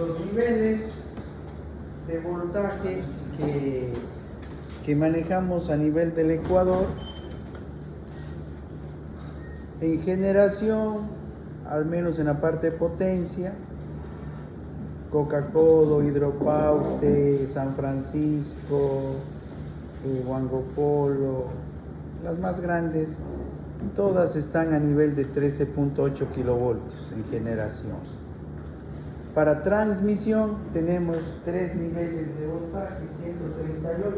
los niveles de voltaje que manejamos a nivel del Ecuador. En generación, al menos en la parte de potencia, Coca-Cola, Hidropaute, San Francisco, Huangopolo, las más grandes, todas están a nivel de 13.8 kilovoltios en generación. Para transmisión tenemos tres niveles de voltaje: 138,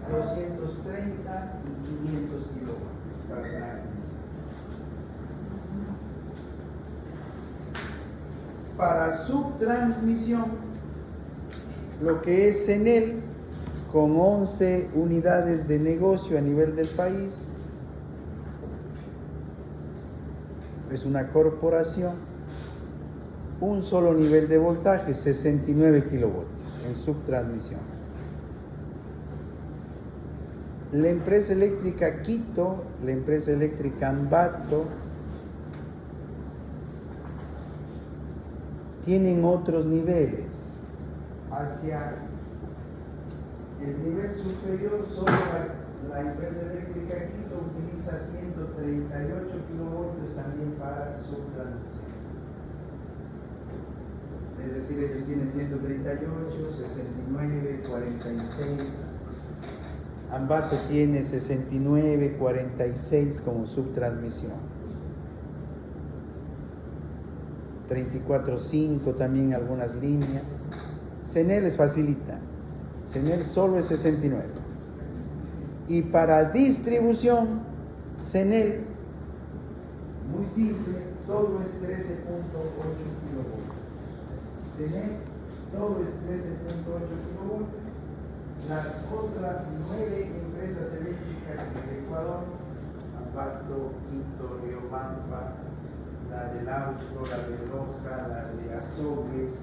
230 y 500 kilovoltios para transmisión. Para subtransmisión, lo que es CENEL, con 11 unidades de negocio a nivel del país, es una corporación, un solo nivel de voltaje, 69 kilovoltios en subtransmisión. La empresa eléctrica Quito, la empresa eléctrica Ambato, tienen otros niveles. Hacia el nivel superior, solo la empresa eléctrica Quito utiliza 138 kilovoltios también para subtransmisión. Es decir, ellos tienen 138, 69, 46. Ambato tiene 69, 46 como subtransmisión. 34.5 también algunas líneas. CENEL les facilita. CENEL solo es 69. Y para distribución, CENEL, muy simple, todo es 13.8 kilovoltios. CENEL, todo es 13.8 kilovoltios. Las otras 9 empresas eléctricas en el Ecuador, Ambato, Quito, Riobampa, la del Austro, la de Loja, la de Azogues,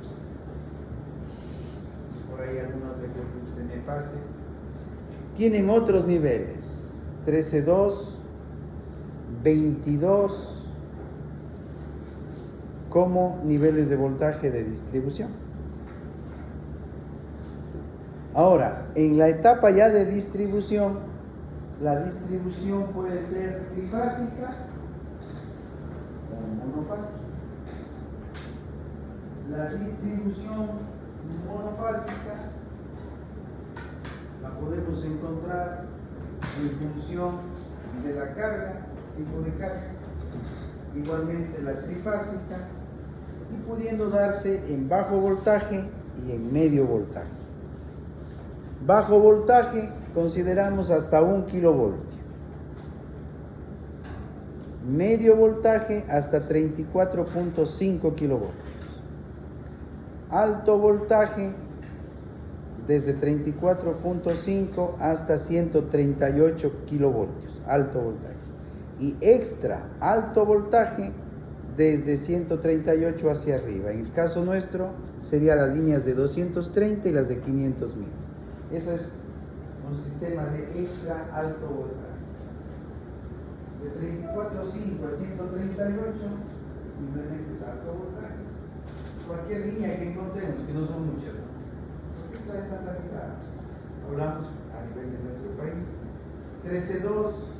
por ahí alguna otra que se me pase, tienen otros niveles: 13.2, 22 como niveles de voltaje de distribución. Ahora, en la etapa ya de distribución, la distribución puede ser trifásica o monofásica. La distribución monofásica la podemos encontrar en función de la carga, tipo de carga, igualmente la trifásica, y pudiendo darse en bajo voltaje y en medio voltaje. Bajo voltaje consideramos hasta 1 kilovoltio. Medio voltaje hasta 34.5 kilovoltios. Alto voltaje desde 34.5 hasta 138 kilovoltios. Alto voltaje. Y extra alto voltaje desde 138 hacia arriba. En el caso nuestro serían las líneas de 230 y las de 500.000. Ese es un sistema de extra alto voltaje. De 34.5 a 138 simplemente es alto voltaje. Cualquier línea que encontremos, que no son muchas, porque está estandarizada. Hablamos a nivel de nuestro país: 13.2,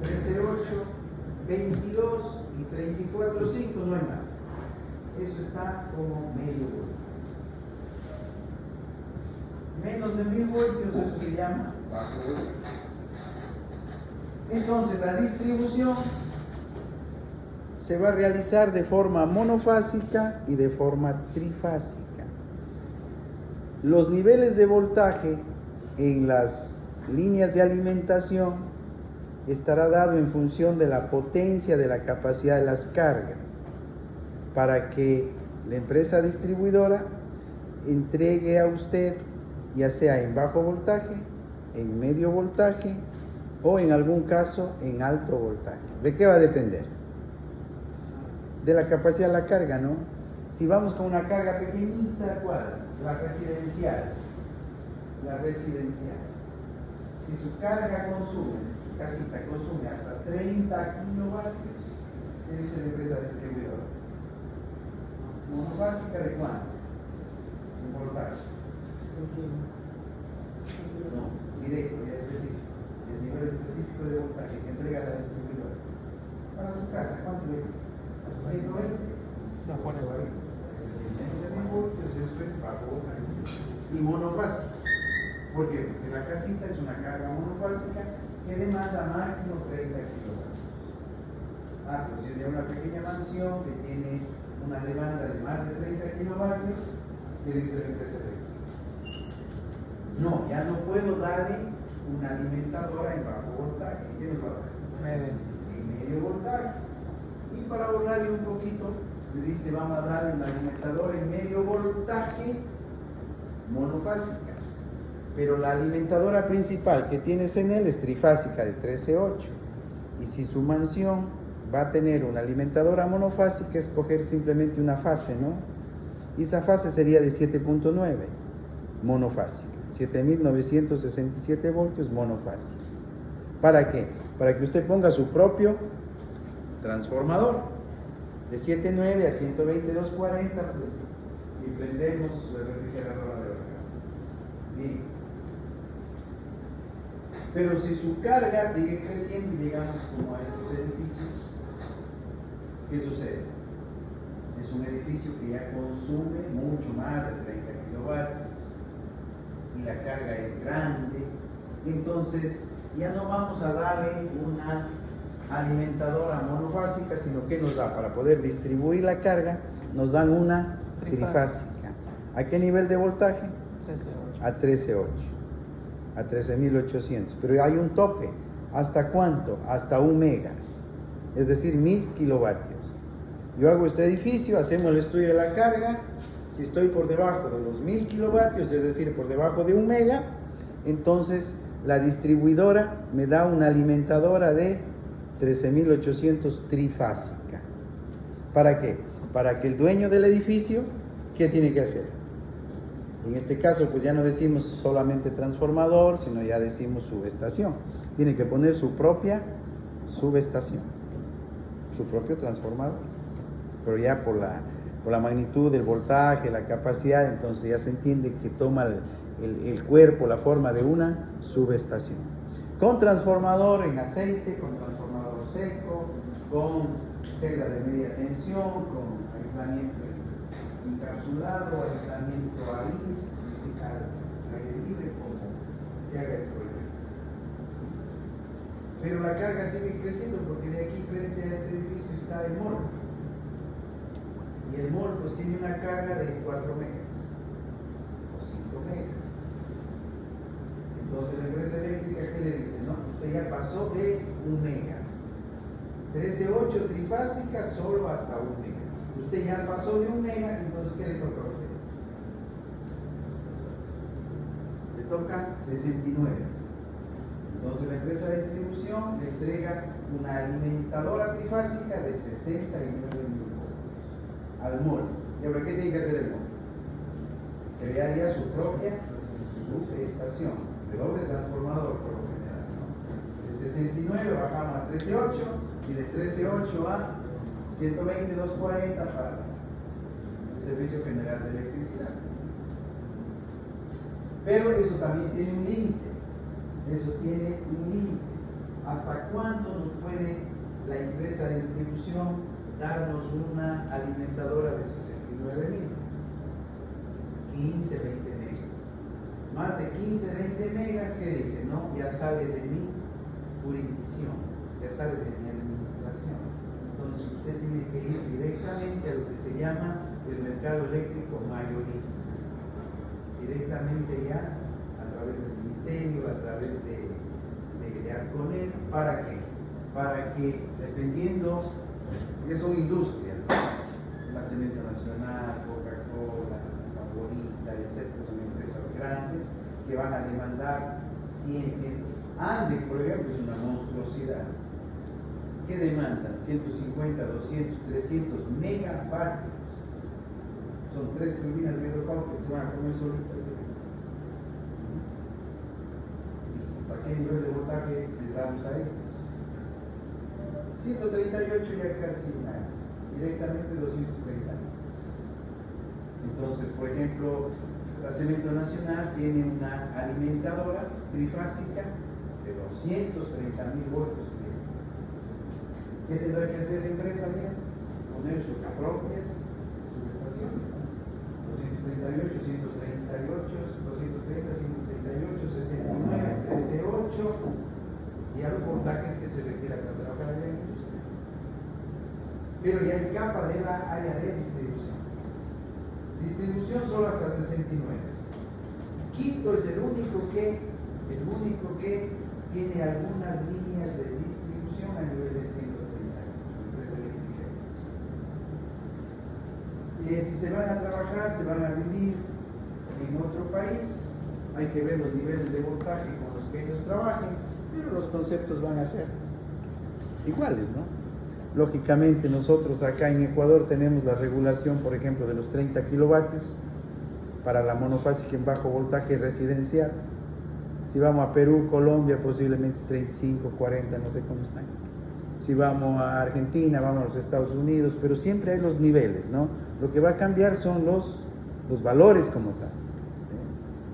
13.8, 22 y 34.5, no hay más. Eso está como medio voltaje. Menos de 1000 voltios, eso se llama bajo voltaje. Entonces, la distribución se va a realizar de forma monofásica y de forma trifásica. Los niveles de voltaje en las líneas de alimentación estará dado en función de la potencia de la capacidad de las cargas, para que la empresa distribuidora entregue a usted, ya sea en bajo voltaje, en medio voltaje o en algún caso en alto voltaje. ¿De qué va a depender? De la capacidad de la carga, ¿no? Si vamos con una carga pequeñita, ¿cuál? La residencial. La residencial. Si su carga consume, su casita consume hasta 30 kilovatios, ¿qué dice la empresa distribuidora? ¿Monofásica de cuánto? voltaje. No, directo, ya específico. El nivel específico de voltaje que entrega la distribuidora. Para su casa, ¿cuánto le queda? 120. No pone igual. 60.000 voltios, eso es bajo voltaje. Y monofásico. ¿Por qué? Porque la casita es una carga monofásica que demanda máximo 30 kilovatios. Pero si es de una pequeña mansión que tiene una demanda de más de 30 kilovatios, ¿qué dice la empresa eléctrica? No, ya no puedo darle una alimentadora en bajo voltaje. ¿Qué nos va a dar? En medio voltaje. Y para ahorrarle un poquito, le dice, vamos a darle una alimentadora en medio voltaje monofásica. Pero la alimentadora principal que tienes en él es trifásica de 13.8. Y si su mansión va a tener una alimentadora monofásica, escoger simplemente una fase, ¿no? Y esa fase sería de 7.9, monofásica. 7.967 voltios monofásica. ¿Para qué? Para que usted ponga su propio transformador de 7.9 a 122.40, pues, y prendemos su refrigeradora de la casa. Bien. Pero si su carga sigue creciendo y llegamos como a estos edificios, ¿qué sucede? Es un edificio que ya consume mucho más de 30 kilovatios y la carga es grande, entonces ya no vamos a darle una alimentadora monofásica, sino que nos da para poder distribuir la carga, nos dan una trifásica. ¿A qué nivel de voltaje? 13.8. A 13.8, a 13.800, pero hay un tope. ¿Hasta cuánto? Hasta 1 mega, es decir, 1000 kilovatios. Yo hago este edificio, hacemos el estudio de la carga. Si estoy por debajo de los 1000 kilovatios, es decir, por debajo de 1 mega, entonces la distribuidora me da una alimentadora de 13.800 trifásica. ¿Para qué? Para que el dueño del edificio, ¿qué tiene que hacer? En este caso, pues ya no decimos solamente transformador, sino ya decimos subestación. Tiene que poner su propia subestación, su propio transformador. Pero ya por la magnitud del voltaje, la capacidad, entonces ya se entiende que toma el cuerpo, la forma de una subestación. Con transformador en aceite, con transformador seco, con celda de media tensión, con aislamiento encapsulado, aislamiento ahí, significa aire libre, como se haga el proyecto. Pero la carga sigue creciendo porque de aquí frente a este edificio está el mall. Y el mall pues tiene una carga de 4 megas o 5 megas. Entonces la empresa eléctrica, ¿qué le dice? No, usted ya pasó de 1 mega. 13.8 trifásica solo hasta 1 mega. Usted ya pasó de 1 mega, entonces ¿qué le toca a usted? Le toca 69. Entonces la empresa de distribución le entrega una alimentadora trifásica de 69.000 al mall. ¿Y ahora qué tiene que hacer el mall? Crearía su propia subestación de doble transformador por lo general, ¿no? De 69 bajamos a 13.8 y de 13.8 a 122.40 para el Servicio General de Electricidad. Pero eso también tiene un límite. Eso tiene un límite. ¿Hasta cuánto nos puede la empresa de distribución darnos una alimentadora de 69.000? 15, 20 megas. Más de 15, 20 megas, ¿qué dice? No, ya sale de mi jurisdicción, ya sale de mi administración. Entonces usted tiene que ir directamente a lo que se llama el mercado eléctrico mayorista. Directamente ya, a través del ministerio, a través de Arconel. ¿Para qué? Para que, dependiendo, porque son industrias, ¿no? La Cemento Nacional, Coca-Cola, Favorita, etc. Son empresas grandes que van a demandar 100. Andes, por ejemplo, es una monstruosidad. ¿Qué demandan? 150, 200, 300 megavatios. Son 3 turbinas de hidropower que se van a comer solitas. ¿Hasta qué nivel de voltaje les damos a ellos? 138 ya casi nada, directamente 230. Entonces, por ejemplo, La Cemento Nacional tiene una alimentadora trifásica de 230.000 voltios. ¿Qué tendrá que hacer la empresa? Bien, poner sus propias subestaciones. 238, 138, 230, 138, 69, 13.8 y a los voltajes que se requiera para trabajar en la industria. Pero ya escapa de la área de distribución. Distribución solo hasta 69. Quito es el único que tiene algunas líneas de distribución a nivel de 130. Si se van a trabajar, se van a vivir en otro país, hay que ver los niveles de voltaje con los que ellos trabajen, pero los conceptos van a ser iguales, ¿no? Lógicamente nosotros acá en Ecuador tenemos la regulación, por ejemplo, de los 30 kilovatios para la monofásica en bajo voltaje residencial. Si vamos a Perú, Colombia, posiblemente 35, 40, no sé cómo están. Si vamos a Argentina, vamos a los Estados Unidos, pero siempre hay los niveles, ¿no? Lo que va a cambiar son los valores como tal.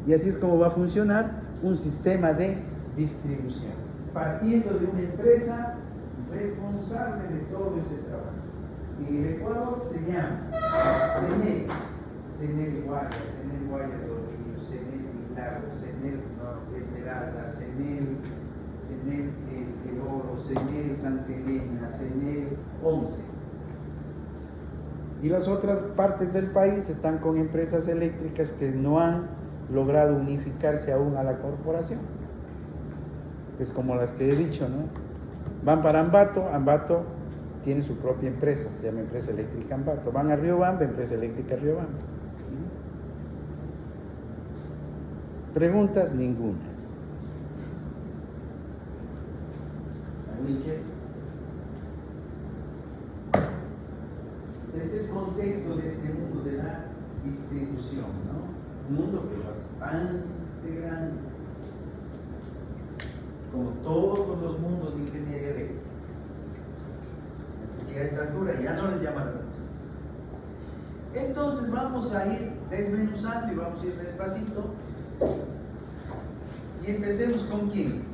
Y así es como va a funcionar un sistema de distribución, partiendo de una empresa responsable de todo ese trabajo. En el Ecuador se llama CENEL Guayas Rodillo, CENEL Milagro, CENEL Esmeralda, CENEL El Oro, CENEL Santa Elena, CENEL 11. Y las otras partes del país están con empresas eléctricas que no han logrado unificarse aún a la corporación. Es como las que he dicho, ¿no? Van para Ambato, Ambato tiene su propia empresa, se llama Empresa Eléctrica Ambato. Van a Riobamba, Empresa Eléctrica Riobamba. ¿Preguntas? Ninguna. Este es el contexto de este mundo de la distribución, ¿no? Un mundo que es bastante grande, como todos los mundos de ingeniería eléctrica. Así que a esta altura ya no les llama la atención. Entonces vamos a ir desmenuzando y vamos a ir despacito. Y empecemos con quién?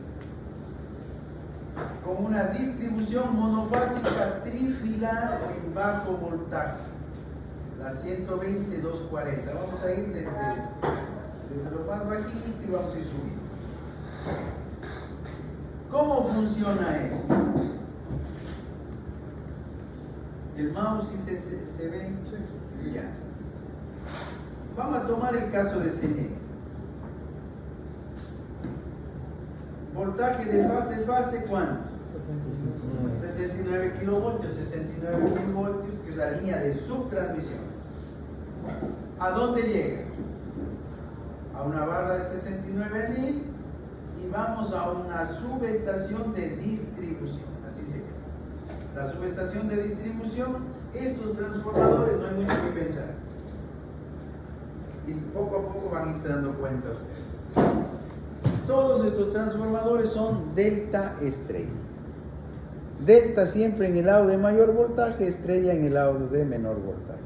Con una distribución monofásica trifilar en bajo voltaje, la 120-240. Vamos a ir desde lo más bajito y vamos a ir subiendo. ¿Cómo funciona esto? El mouse si se ve. Ya. Vamos a tomar el caso de CENEL. Voltaje de fase, ¿cuánto? 69 kilovoltios, 69.000 voltios, que es la línea de subtransmisión. ¿A dónde llega? A una barra de 69.000 y vamos a una subestación de distribución, así se llama. La subestación de distribución, estos transformadores no hay mucho que pensar. Y poco a poco van a irse dando cuenta ustedes. Todos estos transformadores son delta estrella. Delta siempre en el lado de mayor voltaje, estrella en el lado de menor voltaje.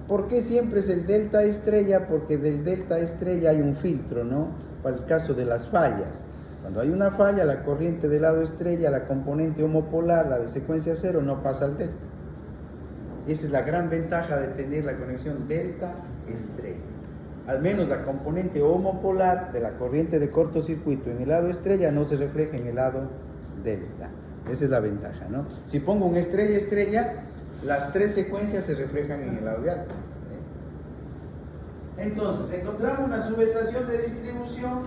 ¿Por qué siempre es el delta estrella? Porque del delta estrella hay un filtro, ¿no? Para el caso de las fallas. Cuando hay una falla, la corriente del lado estrella, la componente homopolar, la de secuencia cero, no pasa al delta. Esa es la gran ventaja de tener la conexión delta estrella. Al menos la componente homopolar de la corriente de cortocircuito en el lado estrella no se refleja en el lado delta. Esa es la ventaja, ¿no? Si pongo un estrella, las tres secuencias se reflejan en el lado de alta. Entonces, encontramos una subestación de distribución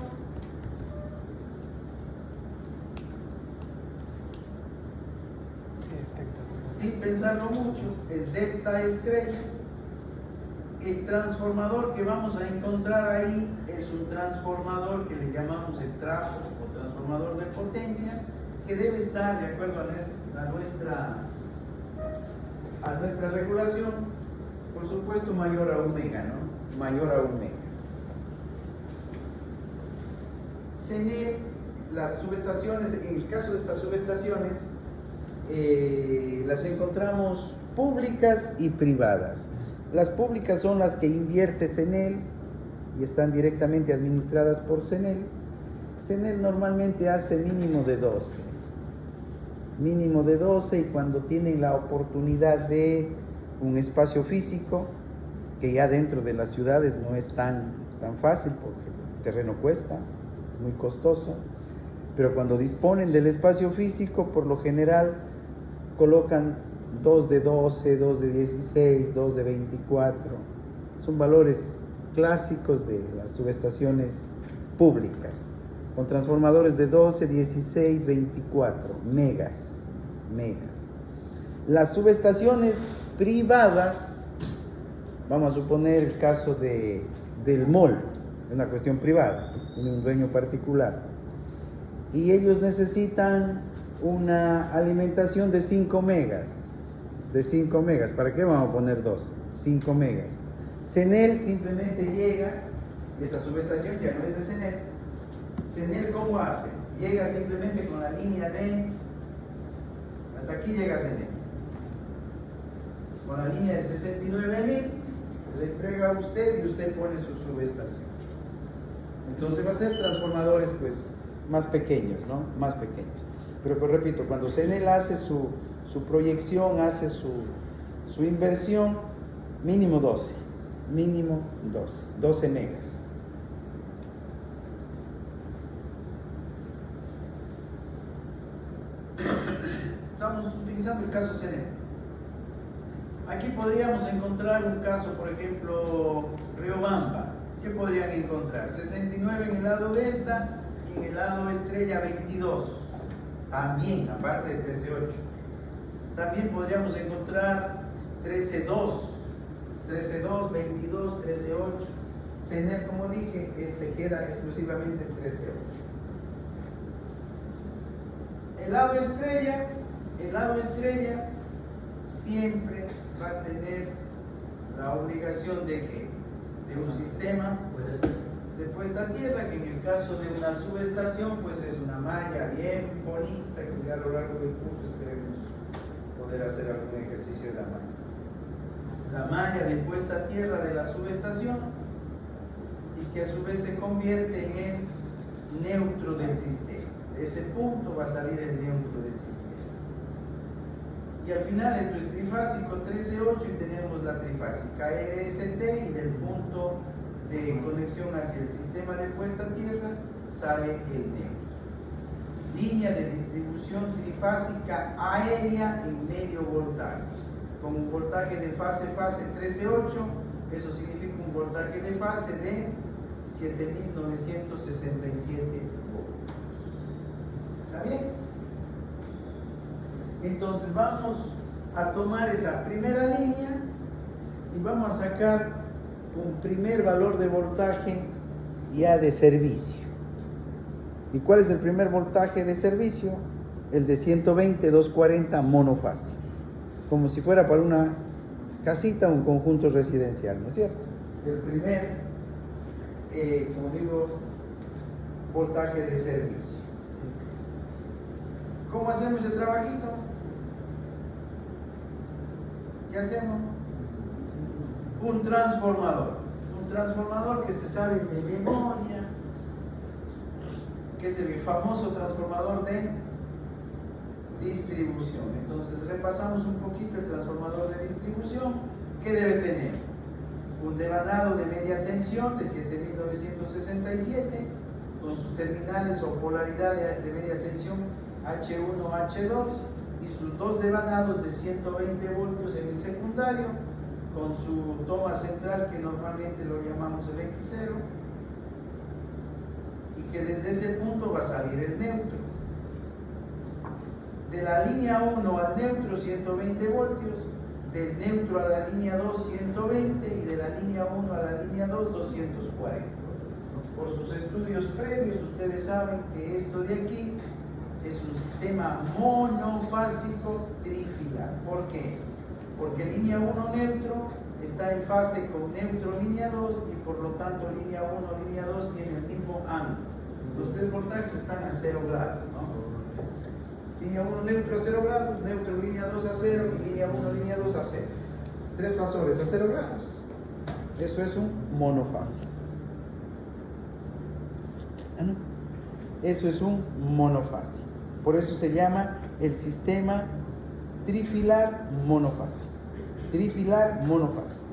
sin pensarlo mucho, es delta estrella. El transformador que vamos a encontrar ahí es un transformador que le llamamos el trafo o transformador de potencia, que debe estar de acuerdo a nuestra regulación, por supuesto mayor a omega, ¿no? Mayor a omega. CENEL, las subestaciones, en el caso de estas subestaciones, las encontramos públicas y privadas. Las públicas son las que invierte CENEL y están directamente administradas por CENEL, CENEL normalmente hace mínimo de 12. Mínimo de 12, y cuando tienen la oportunidad de un espacio físico, que ya dentro de las ciudades no es tan fácil porque el terreno cuesta, es muy costoso, pero cuando disponen del espacio físico, por lo general colocan 2 de 12, 2 de 16, 2 de 24. Son valores clásicos de las subestaciones públicas, con transformadores de 12, 16, 24 megas. Las subestaciones privadas, vamos a suponer el caso del mall, una cuestión privada, tiene un dueño particular, y ellos necesitan una alimentación de 5 megas. ¿Para qué vamos a poner 12? 5 megas. CENEL simplemente llega, esa subestación ya no es de CENEL. CENEL, ¿cómo hace? Llega simplemente con la línea de... Hasta aquí llega CENEL. Con la línea de 69.000, le entrega a usted y usted pone su subestación. Entonces va a ser transformadores pues más pequeños, ¿no? Más pequeños. Pero pues repito, cuando CENEL hace su proyección, hace su inversión, mínimo 12 megas. Estamos utilizando el caso CENEL. Aquí podríamos encontrar un caso, por ejemplo, Riobamba. ¿Qué podrían encontrar? 69 en el lado delta y en el lado estrella 22. También, aparte de 13.8. También podríamos encontrar 13.2, 22, 13.8. CENEL, como dije, se queda exclusivamente en 13.8. El lado estrella siempre va a tener la obligación de que de un sistema de puesta a tierra, que en el caso de una subestación pues es una malla bien bonita, que ya a lo largo del curso esperemos poder hacer algún ejercicio de la malla de puesta a tierra de la subestación, y que a su vez se convierte en el neutro del sistema. De ese punto va a salir el neutro del sistema. Y al final esto es trifásico 13.8 y tenemos la trifásica RST, y del punto de conexión hacia el sistema de puesta a tierra sale el neutro. Línea de distribución trifásica aérea en medio voltaje, con un voltaje de fase 13.8, eso significa un voltaje de fase de 7.967 voltios. ¿Está bien? Entonces vamos a tomar esa primera línea y vamos a sacar un primer valor de voltaje ya de servicio. ¿Y cuál es el primer voltaje de servicio? El de 120, 240 monofásico, como si fuera para una casita o un conjunto residencial, ¿no es cierto? El primer, como digo, voltaje de servicio. ¿Cómo hacemos el trabajito? ¿Qué hacemos? Un transformador que se sabe de memoria, que es el famoso transformador de distribución. Entonces repasamos un poquito el transformador de distribución. ¿Qué debe tener? Un devanado de media tensión de 7.967 con sus terminales o polaridad de media tensión H1, H2, y sus dos devanados de 120 voltios en el secundario, con su toma central que normalmente lo llamamos el X0, y que desde ese punto va a salir el neutro. De la línea 1 al neutro 120 voltios, del neutro a la línea 2 120 y de la línea 1 a la línea 2 240. Por sus estudios previos ustedes saben que esto de aquí es un sistema monofásico trifilar. ¿Por qué? Porque línea 1 neutro está en fase con neutro línea 2 y por lo tanto línea 1, línea 2 tienen el mismo ángulo. Los tres voltajes están a 0 grados, ¿no? Línea 1 neutro a 0 grados, neutro línea 2 a 0 y línea 1 línea 2 a 0. Tres fasores a 0 grados. Eso es un monofásico. Ah, no. Eso es un monofásico. Por eso se llama el sistema trifilar monofásico. Trifilar monofásico.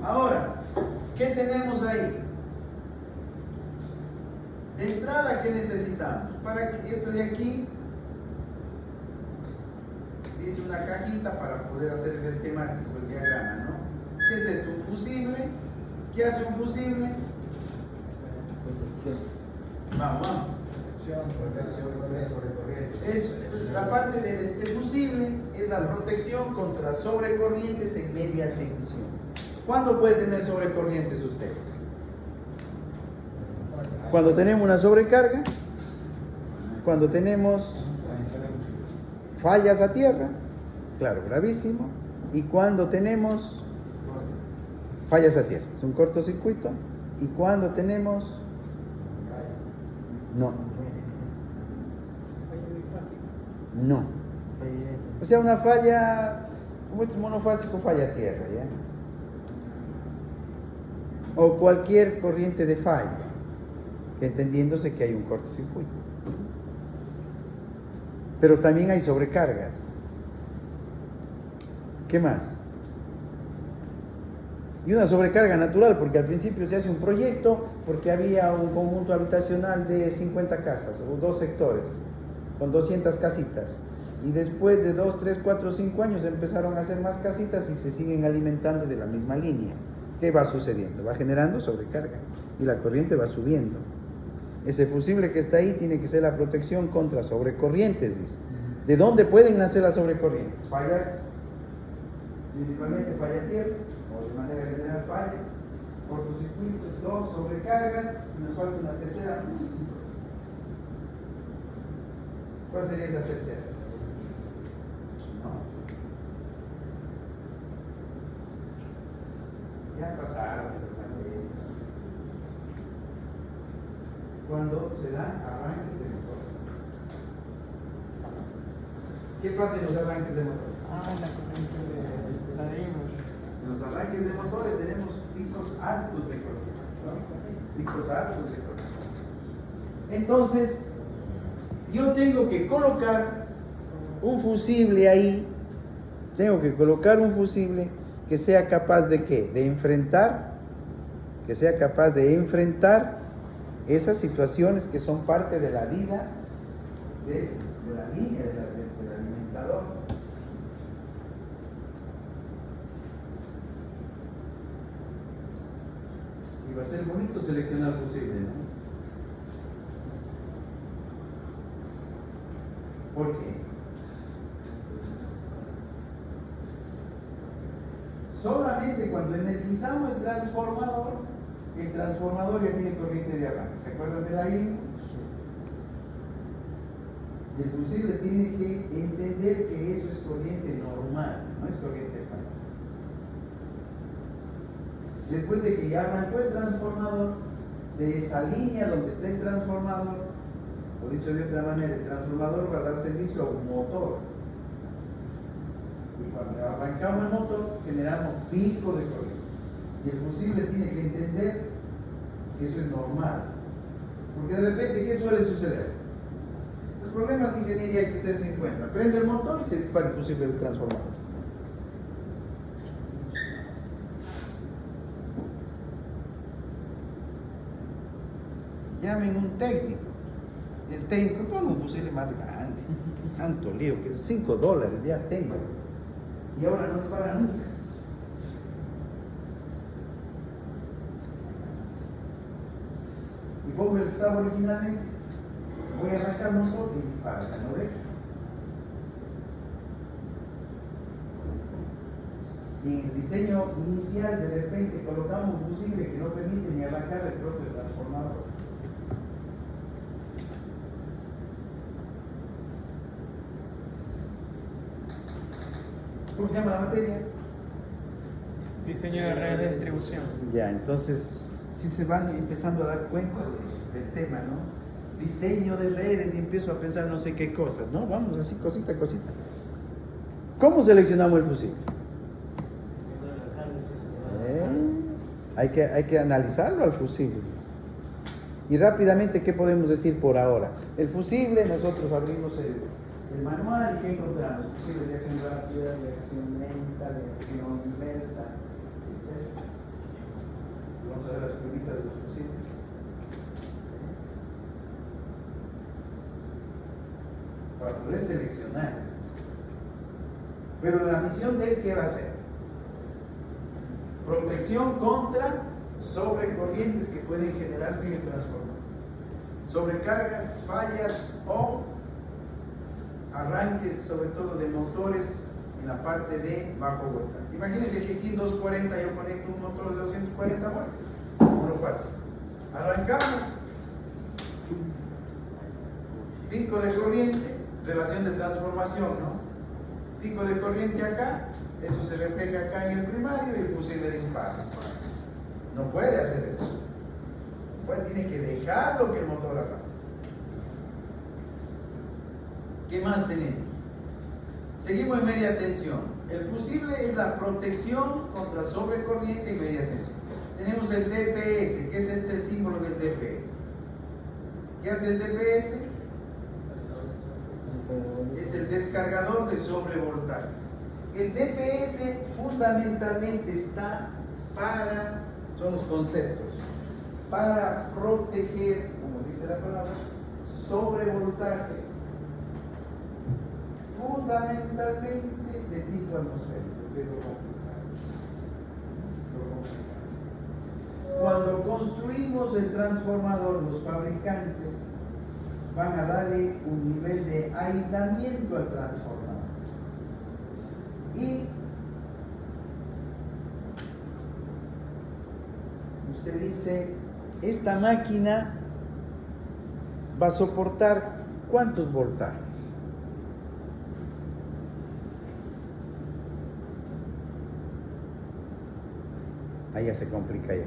Ahora, ¿qué tenemos ahí? De entrada, ¿qué necesitamos? Para que esto de aquí dice una cajita para poder hacer el esquemático, el diagrama, ¿no? ¿Qué es esto? Un fusible. ¿Qué hace un fusible? Vamos. Es la parte del fusible es la protección contra sobrecorrientes en media tensión. ¿Cuándo puede tener sobrecorrientes usted? Cuando tenemos una sobrecarga, cuando tenemos fallas a tierra, claro, gravísimo, y cuando tenemos fallas a tierra, es un cortocircuito, y cuando tenemos no, o sea, una falla, como es monofásico, falla a tierra, ¿ya? O cualquier corriente de falla, entendiéndose que hay un cortocircuito. Pero también hay sobrecargas. ¿Qué más? Y una sobrecarga natural, porque al principio se hace un proyecto porque había un conjunto habitacional de 50 casas o 2 sectores con 200 casitas. Y después de 2, 3, 4, 5 años empezaron a hacer más casitas y se siguen alimentando de la misma línea. ¿Qué va sucediendo? Va generando sobrecarga y la corriente va subiendo. Ese fusible que está ahí tiene que ser la protección contra sobrecorrientes, dice. ¿De dónde pueden nacer las sobrecorrientes? Fallas, principalmente falla tierra, o de manera general fallas, cortocircuitos, 2 sobrecargas, y nos falta una tercera. ¿Cuál sería esa tercera? Ya pasaron esas materias. Cuando se dan arranques de motores. ¿Qué pasa en los arranques de motores? La corriente la dimos. En los arranques de motores tenemos picos altos de corriente, ¿no? Picos altos de corriente. Entonces, yo tengo que colocar un fusible ahí. Tengo que colocar un fusible que sea capaz de ¿qué? De enfrentar, que sea capaz de enfrentar esas situaciones que son parte de la vida de la línea, del alimentador. Y va a ser bonito seleccionar fusible, ¿no? ¿Por qué? Solamente cuando energizamos el transformador ya tiene corriente de arranque. ¿Se acuerdan de la I? Y el fusible tiene que entender que eso es corriente normal, no es corriente falla. Después de que ya arrancó el transformador, de esa línea donde está el transformador, o dicho de otra manera, el transformador va a dar servicio a un motor. Y cuando arrancamos el motor, generamos pico de corriente. Y el fusible tiene que entender que eso es normal. Porque de repente, ¿qué suele suceder? Los problemas de ingeniería que ustedes se encuentran. Prende el motor y se dispara el fusible del transformador. Llamen un técnico. El técnico pone un fusible más grande. Tanto lío, que es $5 ya tengo. Y ahora no dispara nunca. Y pongo el que estaba originalmente. Voy a arrancar el motor y dispara, ¿no ve? Y en el diseño inicial, de repente, colocamos un fusible que no permite ni arrancar el propio transformador. ¿Cómo se llama la materia? Diseño de redes de distribución. Ya, entonces, sí se van empezando a dar cuenta del tema, ¿no? Diseño de redes y empiezo a pensar no sé qué cosas, ¿no? Vamos así, cosita a cosita. ¿Cómo seleccionamos el fusible? Hay que analizarlo al fusible. Y rápidamente, ¿qué podemos decir por ahora? El fusible, nosotros abrimos el manual y ¿qué encontramos? Fusibles de acción rápida, de acción lenta, de acción inversa, etc. Vamos a ver las pruebitas de los fusibles. Para poder seleccionar. Pero la misión de él, ¿qué va a hacer? Protección contra sobrecorrientes que pueden generarse en el transformador, sobrecargas, fallas o arranques, sobre todo de motores en la parte de bajo voltaje. Imagínense que aquí en 240 yo conecto un motor de 240 voltios, monofásico. Arrancamos, pico de corriente, relación de transformación, ¿no? Pico de corriente acá, eso se refleja acá en el primario y el fusible dispara. No puede hacer eso. Tiene que dejarlo que el motor arranque. ¿Qué más tenemos? Seguimos en media tensión. El fusible es la protección contra sobrecorriente y media tensión. Tenemos el DPS, que es el símbolo del DPS. ¿Qué hace el DPS? Es el descargador de sobrevoltajes. El DPS fundamentalmente está para, son los conceptos, para proteger, como dice la palabra, sobrevoltajes, fundamentalmente de tipo atmosférico, que es lo complicado. Cuando construimos el transformador, los fabricantes van a darle un nivel de aislamiento al transformador. Y usted dice, esta máquina va a soportar ¿cuántos voltajes? Ahí ya se complica ya.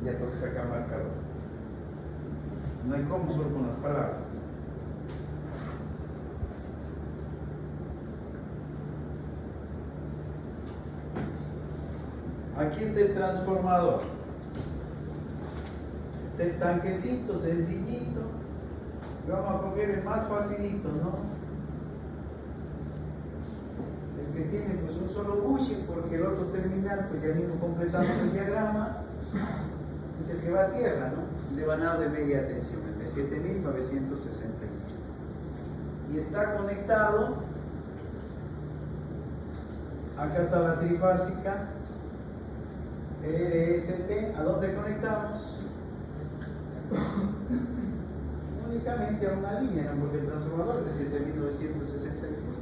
Ya tengo que sacar marcador. No hay cómo solo con las palabras. Aquí está el transformador. Este tanquecito sencillito. Y vamos a coger el más facilito, ¿no? El que tiene pues un solo bushing, porque el otro terminal, pues ya mismo completamos el diagrama, es el que va a tierra, ¿no? Devanado de media tensión, el de 7965. Y está conectado, acá está la trifásica, LST, ¿a dónde conectamos? Únicamente a una línea, ¿no? Porque el transformador es de 7965.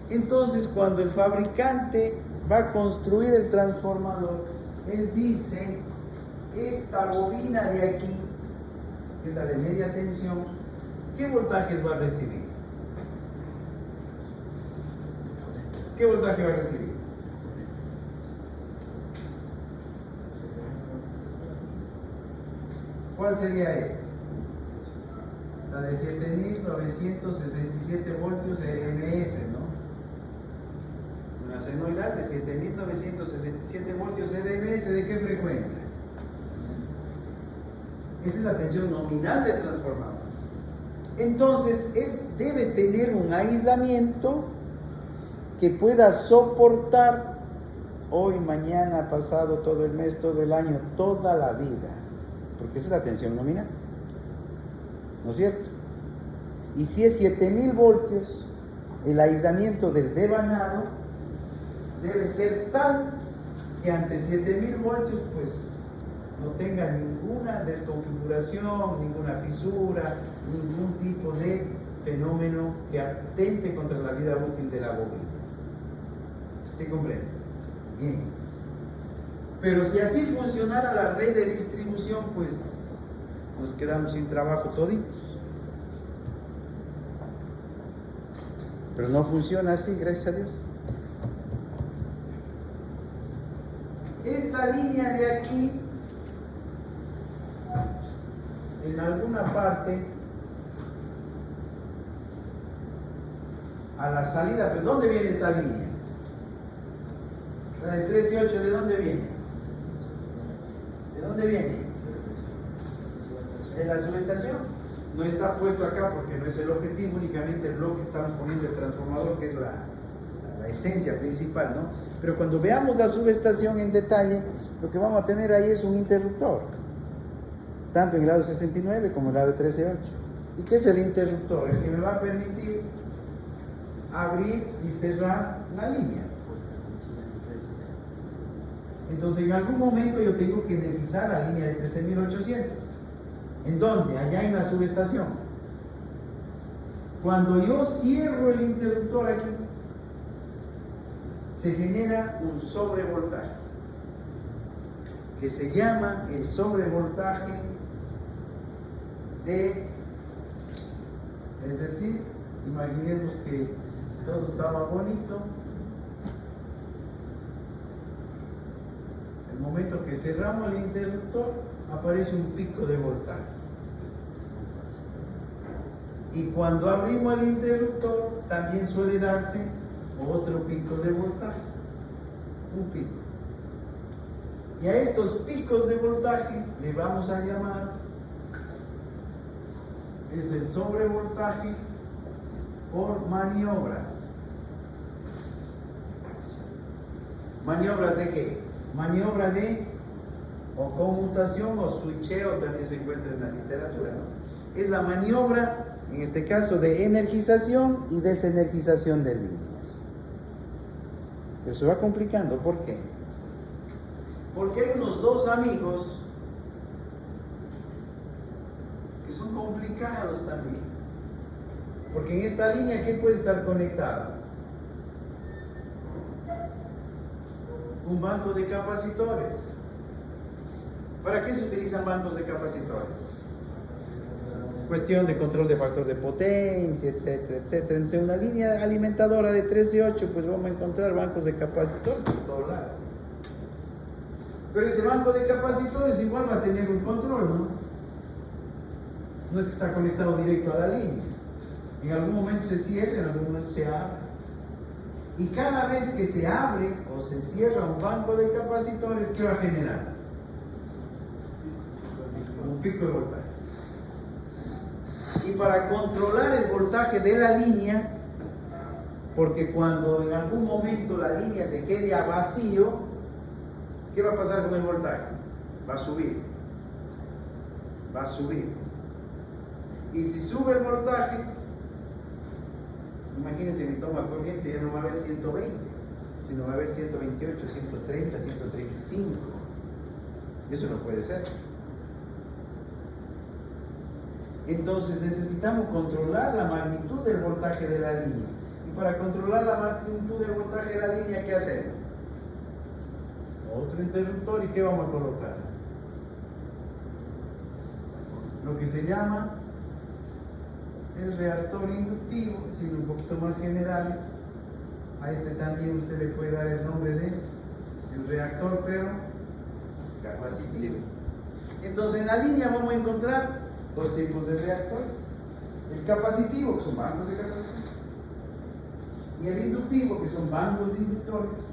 Entonces, cuando el fabricante va a construir el transformador, él dice, esta bobina de aquí, que es la de media tensión, ¿qué voltajes va a recibir? ¿Qué voltaje va a recibir? ¿Cuál sería esta? La de 7967 voltios RMS, ¿no? Una senoidal de 7967 voltios RMS, ¿de qué frecuencia? Esa es la tensión nominal del transformador. Entonces, él debe tener un aislamiento que pueda soportar hoy, mañana, pasado, todo el mes, todo el año, toda la vida. Porque esa es la tensión nominal. ¿No es cierto? Y si es 7000 voltios, el aislamiento del devanado debe ser tal que ante 7000 voltios, pues, no tenga ninguna desconfiguración, ninguna fisura, ningún tipo de fenómeno que atente contra la vida útil de la bobina. ¿Se comprende? Bien. Pero si así funcionara la red de distribución, pues nos quedamos sin trabajo toditos. Pero no funciona así, gracias a Dios. Esta línea de aquí, en alguna parte, a la salida, ¿pero dónde viene esta línea? La de 13 y 8, ¿de dónde viene? ¿De dónde viene? De la subestación. No está puesto acá porque no es el objetivo, únicamente el bloque estamos poniendo el transformador, que es la esencia principal, ¿no? Pero cuando veamos la subestación en detalle, lo que vamos a tener ahí es un interruptor, tanto en el lado 69 como en el lado 13.8. ¿Y qué es el interruptor? El que me va a permitir abrir y cerrar la línea. Entonces, en algún momento yo tengo que energizar la línea de 13.800. ¿En dónde? Allá en la subestación. Cuando yo cierro el interruptor aquí, se genera un sobrevoltaje que se llama el sobrevoltaje de, es decir, imaginemos que todo estaba bonito. El momento que cerramos el interruptor, aparece un pico de voltaje. Y cuando abrimos el interruptor, también suele darse otro pico de voltaje. Un pico. Y a estos picos de voltaje le vamos a llamar, es el sobrevoltaje por maniobras. ¿Maniobras de qué? Maniobra de o conmutación o switcheo, también se encuentra en la literatura, ¿no? Es la maniobra, en este caso, de energización y desenergización de líneas. Pero se va complicando, ¿por qué? Porque hay unos dos amigos que son complicados también. Porque en esta línea, ¿qué puede estar conectado? Un banco de capacitores. ¿Para qué se utilizan bancos de capacitores? Cuestión de control de factor de potencia, etcétera, etcétera. En una línea alimentadora de 13.8, pues vamos a encontrar bancos de capacitores por todos lados. Pero ese banco de capacitores igual va a tener un control, ¿no? No es que está conectado directo a la línea. En algún momento se cierra, en algún momento se abre. Y cada vez que se abre o se cierra un banco de capacitores, ¿qué va a generar? Un pico de voltaje. Y para controlar el voltaje de la línea, porque cuando en algún momento la línea se quede a vacío, ¿qué va a pasar con el voltaje? Va a subir. Va a subir. Y si sube el voltaje, imagínense que toma corriente, ya no va a haber 120, sino va a haber 128, 130, 135. Eso no puede ser. Entonces necesitamos controlar la magnitud del voltaje de la línea. Y para controlar la magnitud del voltaje de la línea, ¿qué hacemos? Otro interruptor. ¿Y qué vamos a colocar? Lo que se llama el reactor inductivo, siendo un poquito más generales. A este también usted le puede dar el nombre de el reactor, pero capacitivo. Entonces en la línea vamos a encontrar dos tipos de reactores: el capacitivo, que son bancos de capacitores, y el inductivo, que son bancos de inductores.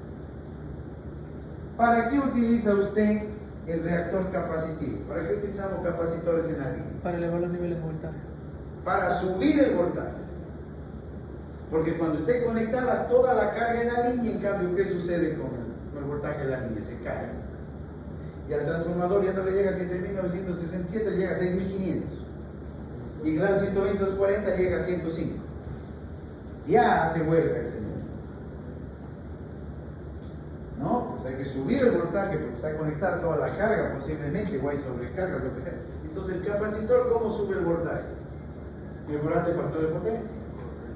¿Para qué utiliza usted el reactor capacitivo? ¿Para qué utilizamos capacitores en la línea? Para elevar los niveles de voltaje. Para subir el voltaje. Porque cuando esté conectada toda la carga en la línea, en cambio, ¿qué sucede con el voltaje de la línea? Se cae. Y al transformador ya no le llega a 7.967, le llega a 6.500. Y el grado 120-240 llega a 105. Ya hace huelga el señor. ¿No? Pues hay que subir el voltaje porque está conectada toda la carga, posiblemente, o hay sobrecargas, lo que sea. Entonces, el capacitor, ¿cómo sube el voltaje? Mejorando el factor de potencia.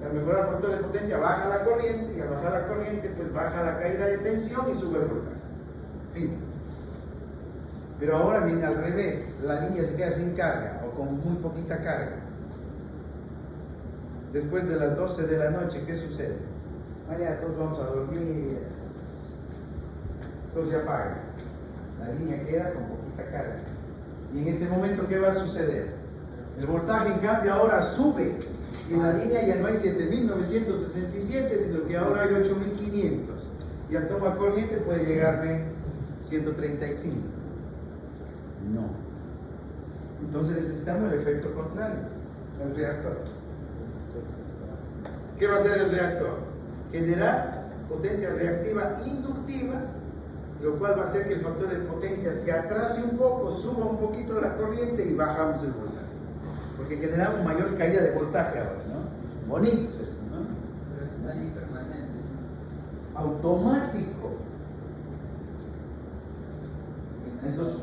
Al mejorar el factor de potencia, baja la corriente, y al bajar la corriente, pues baja la caída de tensión y sube el voltaje. Fin. Pero ahora viene al revés, la línea se queda sin carga o con muy poquita carga. Después de las 12 de la noche, ¿qué sucede? Mañana todos vamos a dormir, todo se apaga, la línea queda con poquita carga. Y en ese momento, ¿qué va a suceder? El voltaje, en cambio, ahora sube. Y en la línea ya no hay 7.967, sino que ahora hay 8.500. Y al toma corriente puede llegarme 135. No. Entonces necesitamos el efecto contrario, el reactor. ¿Qué va a hacer el reactor? Generar potencia reactiva inductiva, lo cual va a hacer que el factor de potencia se atrase un poco, suba un poquito la corriente y bajamos el voltaje. Porque generamos mayor caída de voltaje ahora, ¿no? Bonito eso, ¿no? Pero está ahí permanente. Automático. Entonces,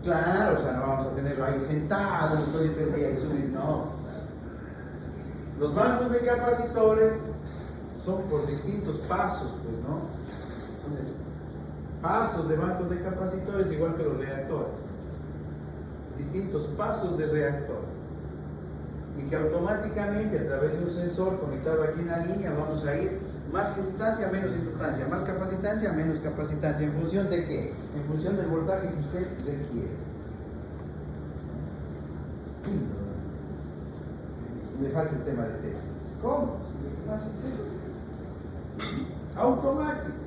claro, o sea, no vamos a tenerlo ahí sentado todo el día y subir, no. Los bancos de capacitores son por distintos pasos, pues, ¿no? Pasos de bancos de capacitores igual que los reactores. Distintos pasos de reactores. Y que automáticamente a través de un sensor conectado aquí en la línea vamos a ir más inductancia, menos inductancia, más capacitancia, menos capacitancia. ¿En función de qué? En función del voltaje que usted requiere. Le falta el tema de tesis. ¿Cómo? Automático.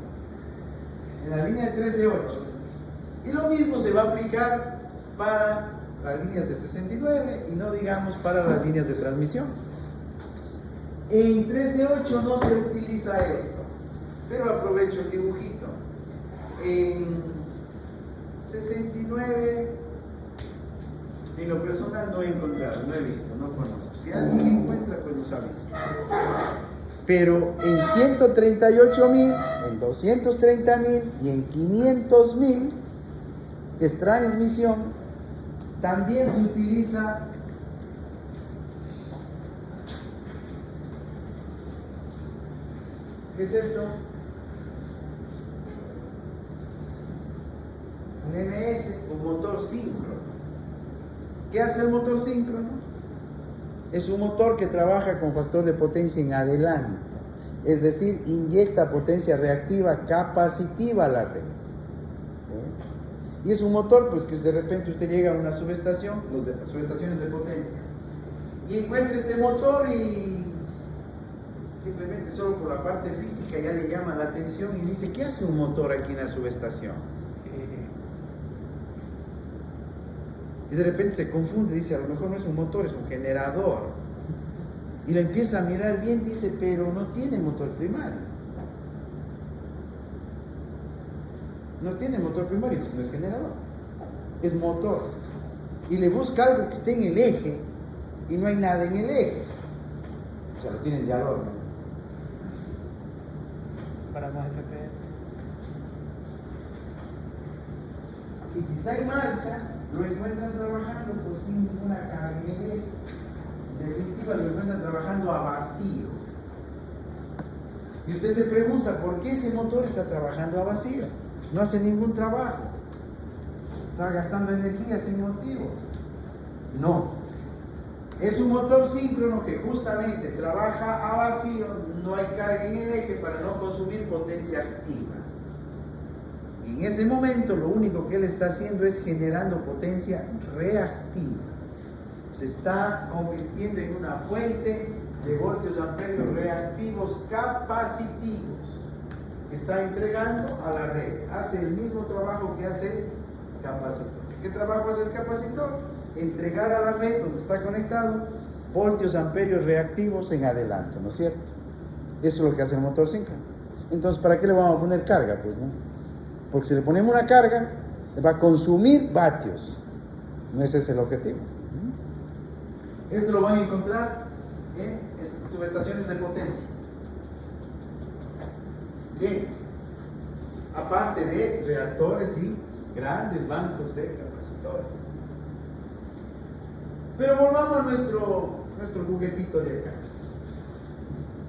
En la línea de 13.8. Y lo mismo se va a aplicar para las líneas de 69 y no digamos para las líneas de transmisión. En 13.8 no se utiliza esto, pero aprovecho el dibujito. En 69, en lo personal no he encontrado, no he visto, no conozco. Si alguien encuentra, pues nos avisa. Pero en 138.000, en 230.000 y en 500.000, que es transmisión, también se utiliza ¿qué es esto? Un MS, un motor síncrono. ¿Qué hace el motor síncrono? Es un motor que trabaja con factor de potencia en adelanto, es decir, inyecta potencia reactiva capacitiva a la red. Y es un motor, pues, que de repente usted llega a una subestación, las subestaciones de potencia, y encuentra este motor y simplemente solo por la parte física ya le llama la atención y dice, ¿qué hace un motor aquí en la subestación? Y de repente se confunde, dice, a lo mejor no es un motor, es un generador. Y lo empieza a mirar bien, dice, pero no tiene motor primario. No tiene motor primario, entonces no es generador, es motor. Y le busca algo que esté en el eje y no hay nada en el eje. O sea, lo tienen de adorno. Para más FPS. Y si está en marcha, lo encuentran trabajando por sin ninguna carga. Definitiva, lo encuentran trabajando a vacío. Y usted se pregunta, ¿por qué ese motor está trabajando a vacío? No hace ningún trabajo. Está gastando energía sin motivo. No. Es un motor síncrono que justamente trabaja a vacío, no hay carga en el eje para no consumir potencia activa. Y en ese momento lo único que él está haciendo es generando potencia reactiva. Se está convirtiendo en una fuente de voltios amperios reactivos capacitivos que está entregando a la red. Hace el mismo trabajo que hace el capacitor. ¿Qué trabajo hace el capacitor? Entregar a la red donde está conectado voltios amperios reactivos en adelanto, ¿no es cierto? Eso es lo que hace el motor síncrono. Entonces, ¿para qué le vamos a poner carga? Pues no. Porque si le ponemos una carga, va a consumir vatios. No ese es el objetivo. Esto lo van a encontrar en subestaciones de potencia. Bien, aparte de reactores y grandes bancos de capacitores. Pero volvamos a nuestro juguetito de acá.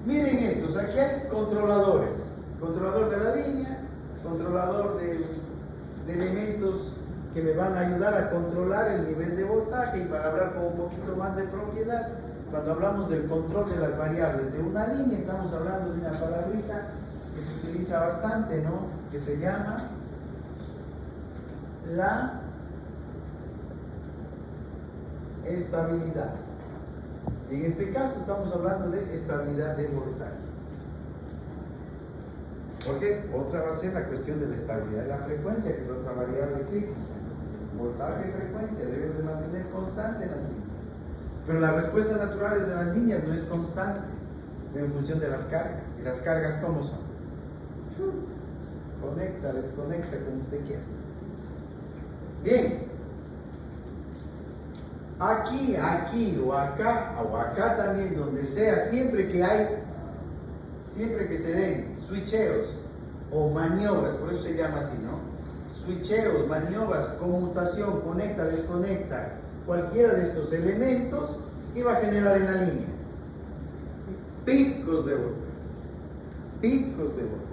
Miren estos, aquí hay controladores. Controlador de la línea, controlador de elementos que me van a ayudar a controlar el nivel de voltaje. Y para hablar con un poquito más de propiedad, cuando hablamos del control de las variables de una línea, estamos hablando de una palabrita que se utiliza bastante, ¿no? Que se llama la estabilidad. En este caso estamos hablando de estabilidad de voltaje. Porque otra va a ser la cuestión de la estabilidad de la frecuencia, que es otra variable crítica. voltaje y frecuencia debemos de mantener constante en las líneas. Pero las respuestas naturales de las líneas no es constante en función de las cargas. ¿Y las cargas cómo son? Conecta, desconecta, como usted quiera. Bien. Aquí o acá también, donde sea, siempre que se den switcheos o maniobras, por eso se llama así, ¿no? Switcheos, maniobras, conmutación, conecta, desconecta, cualquiera de estos elementos, ¿qué va a generar en la línea? Picos de voltaje. Picos de voltaje.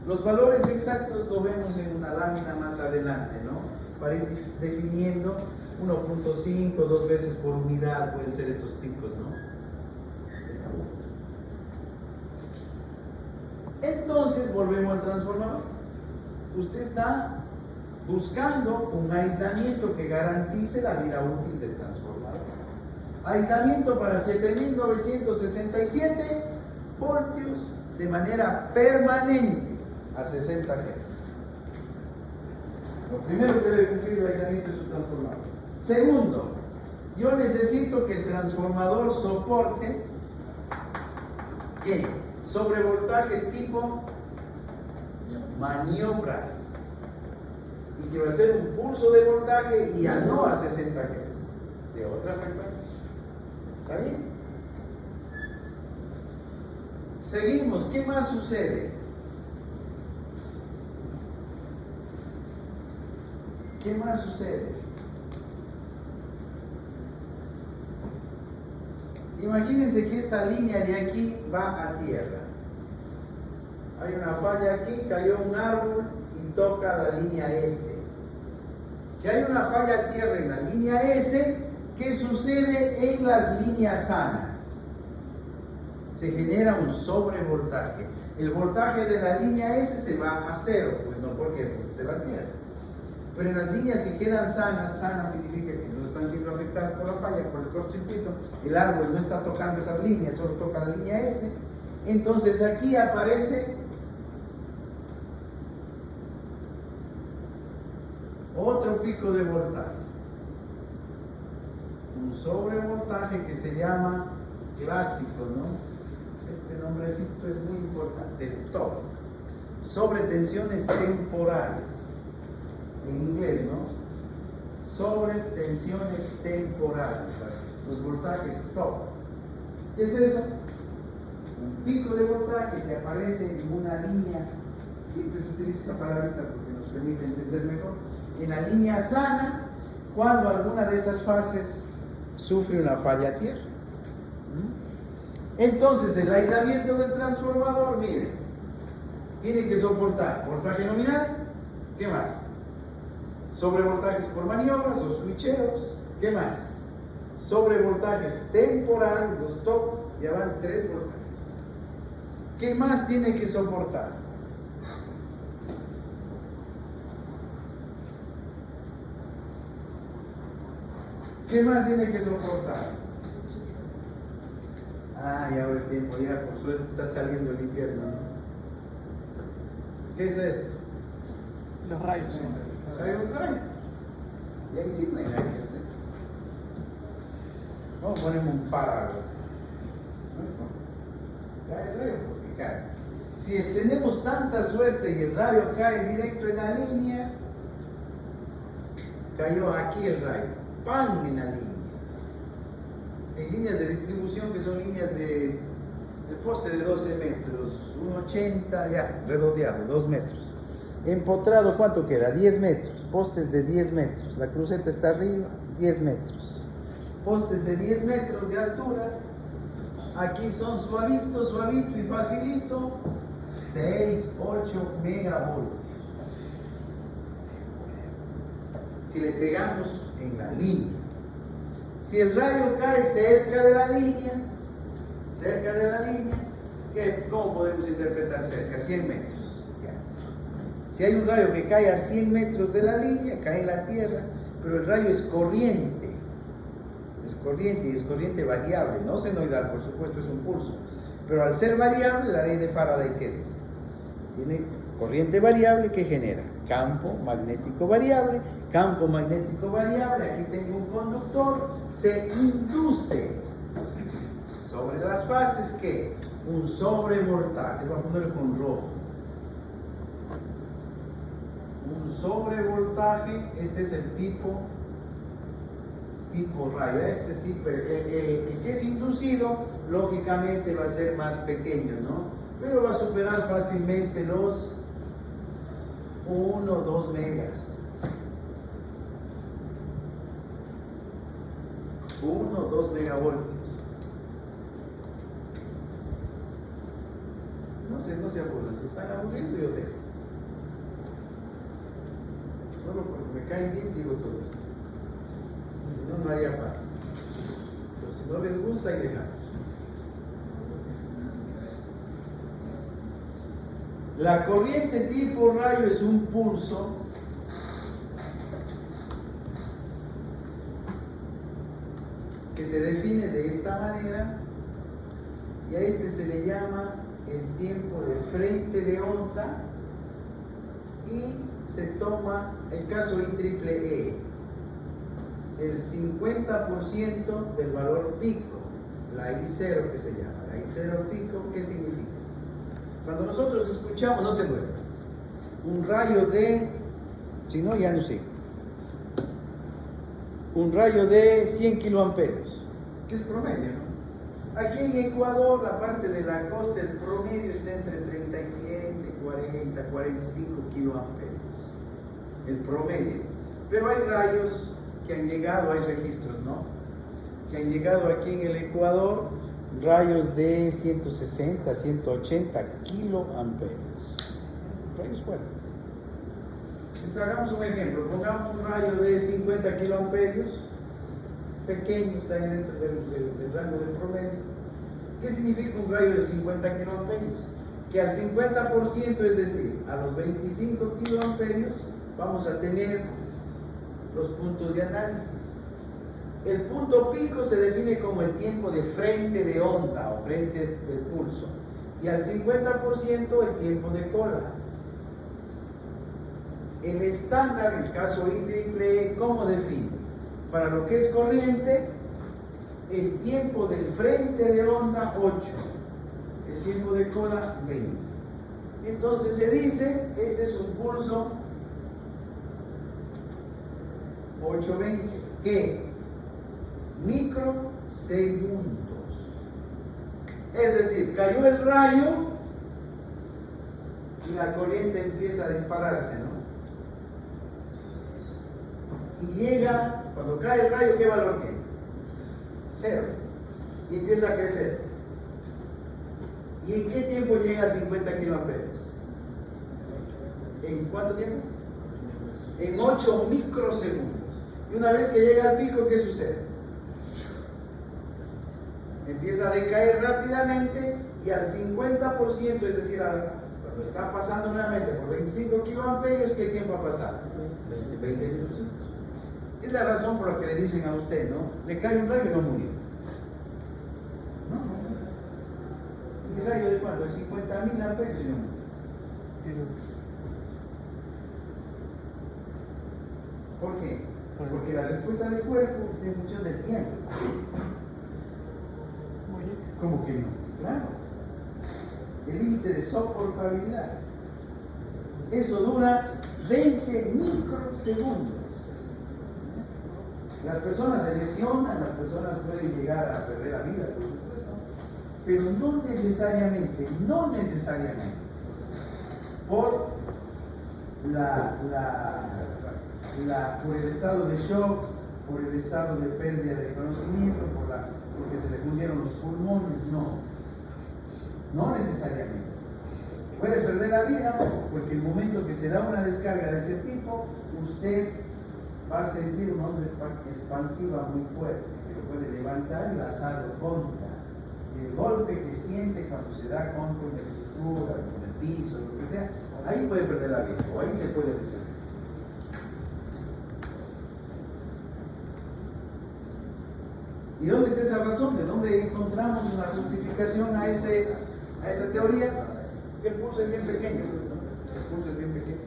Los valores exactos lo vemos en una lámina más adelante, ¿no? Para ir definiendo 1.5, 2 veces por unidad pueden ser estos picos, ¿no? Entonces volvemos al transformador. Usted está buscando un aislamiento que garantice la vida útil del transformador. Aislamiento para 7967 voltios de manera permanente a 60 Hz. Lo primero que debe cumplir el aislamiento es su transformador. Segundo, yo necesito que el transformador soporte ¿qué? Sobrevoltajes tipo maniobras, y que va a ser un pulso de voltaje y ya no a 60 Hz, de otra frecuencia. ¿Está bien? Seguimos. ¿Qué más sucede? ¿Qué más sucede? Imagínense que esta línea de aquí va a tierra. Hay una falla aquí, cayó un árbol y toca la línea S. Si hay una falla a tierra en la línea S, ¿qué sucede en las líneas sanas? Se genera un sobrevoltaje. El voltaje de la línea S se va a cero, pues no, ¿por qué? Porque se va a tierra. Pero en las líneas que quedan sanas significa que no están siendo afectadas por la falla, por el cortocircuito, el árbol no está tocando esas líneas, solo toca la línea S. Entonces aquí aparece otro pico de voltaje, un sobrevoltaje que se llama clásico, ¿no? Este nombrecito es muy importante, TOP, sobretensiones temporales, en inglés, ¿no? Sobretensiones temporales, los voltajes TOP. ¿Qué es eso? Un pico de voltaje que aparece en una línea, siempre se utiliza esta palabrita porque nos permite entender mejor, en la línea sana, cuando alguna de esas fases sufre una falla a tierra. Entonces el aislamiento del transformador, mire, tiene que soportar voltaje nominal, ¿qué más? Sobrevoltajes por maniobras o switcheros, ¿qué más? Sobrevoltajes temporales, los top, ya van 3 voltajes. ¿Qué más tiene que soportar? ¿Qué más tiene que soportar? Ah, ya el tiempo, ya por suerte está saliendo el invierno, ¿no? ¿Qué es esto? Los rayos. Hay un rayo. Y ahí sí no hay nada que hacer. Vamos a poner un parágrafo. Cae el rayo porque cae. Si tenemos tanta suerte y el rayo cae directo en la línea, cayó aquí el rayo, ¡pam! En la línea. En líneas de distribución que son líneas de poste de 12 metros, 1,80, ya, redondeado, 2 metros. Empotrado, ¿cuánto queda? 10 metros, postes de 10 metros, la cruceta está arriba, 10 metros. Postes de 10 metros de altura, aquí son suavito, suavito y facilito, 6, 8 megavoltios. Si le pegamos en la línea, si el rayo cae cerca de la línea, ¿cómo podemos interpretar cerca? 100 metros. Ya. Si hay un rayo que cae a 100 metros de la línea, cae en la tierra, pero el rayo es corriente y es corriente variable, no senoidal, por supuesto, es un pulso, pero al ser variable, la ley de Faraday, ¿qué dice? Tiene corriente variable que genera campo magnético variable. Campo magnético variable, aquí tengo un conductor, se induce sobre las fases que un sobrevoltaje, voy a ponerlo con rojo. Un sobrevoltaje, este es el tipo rayo, este sí, pero el que es inducido lógicamente va a ser más pequeño, ¿no? Pero va a superar fácilmente los 1 o 2 megas. 1 o 2 megavoltios. No se aburren, si están aburriendo yo dejo. Solo porque me caen bien digo todo esto. Si no, no haría falta. Pero si no les gusta, ahí dejamos. La corriente tipo rayo es un pulso que se define de esta manera, y a este se le llama el tiempo de frente de onda, y se toma el caso IEEE, el 50% del valor pico, la I0 que se llama, la I0 pico. ¿Qué significa? Cuando nosotros escuchamos, no te duermas, un rayo de, si no ya no sé, un rayo de 100 kiloamperios, que es promedio, ¿no? Aquí en Ecuador, aparte de la costa, el promedio está entre 37, 40, 45 kiloamperios, el promedio. Pero hay rayos que han llegado, hay registros, ¿no? Que han llegado aquí en el Ecuador, rayos de 160, 180 kiloamperios, rayos fuertes. Entonces hagamos un ejemplo, pongamos un rayo de 50 kiloamperios, pequeño, está ahí dentro del rango del promedio. ¿Qué significa un rayo de 50 kiloamperios? Que al 50%, es decir, a los 25 kiloamperios, vamos a tener los puntos de análisis. El punto pico se define como el tiempo de frente de onda o frente del pulso, y al 50% el tiempo de cola. El estándar, el caso IEEE, ¿cómo define? Para lo que es corriente, el tiempo del frente de onda 8, el tiempo de cola 20. Entonces se dice, este es un pulso 820, que microsegundos. Es decir, cayó el rayo y la corriente empieza a dispararse, ¿no? Y llega, cuando cae el rayo, ¿qué valor tiene? 0. Y empieza a crecer. ¿Y en qué tiempo llega a 50 kiloamperios? ¿En cuánto tiempo? En 8 microsegundos. Y una vez que llega al pico, ¿qué sucede? Empieza a decaer rápidamente, y al 50%, es decir, cuando está pasando nuevamente por 25 kiloamperios, ¿qué tiempo ha pasado? 20 minutos. Es la razón por la que le dicen a usted, ¿no? Le cae un rayo y no murió. No. ¿Y el rayo de cuánto? De 50.000 amperios y no murió. ¿Por qué? Porque la respuesta del cuerpo está en función del tiempo. ¿Cómo que no? Claro. El límite de soportabilidad. Eso dura 20 microsegundos. Las personas se lesionan, las personas pueden llegar a perder la vida, por supuesto, pero no necesariamente, por por el estado de shock, por el estado de pérdida de conocimiento, porque se le fundieron los pulmones, no necesariamente. Puede perder la vida porque el momento que se da una descarga de ese tipo, usted va a sentir una onda expansiva muy fuerte, que lo puede levantar y lanzarlo contra. El golpe que siente cuando se da contra una estructura, con el piso, lo que sea, ahí puede perder la vida, o ahí se puede lesionar. ¿Y dónde está esa razón? ¿De dónde encontramos una justificación a esa teoría? Que el pulso es bien pequeño, pues, ¿no? impulso es bien pequeño.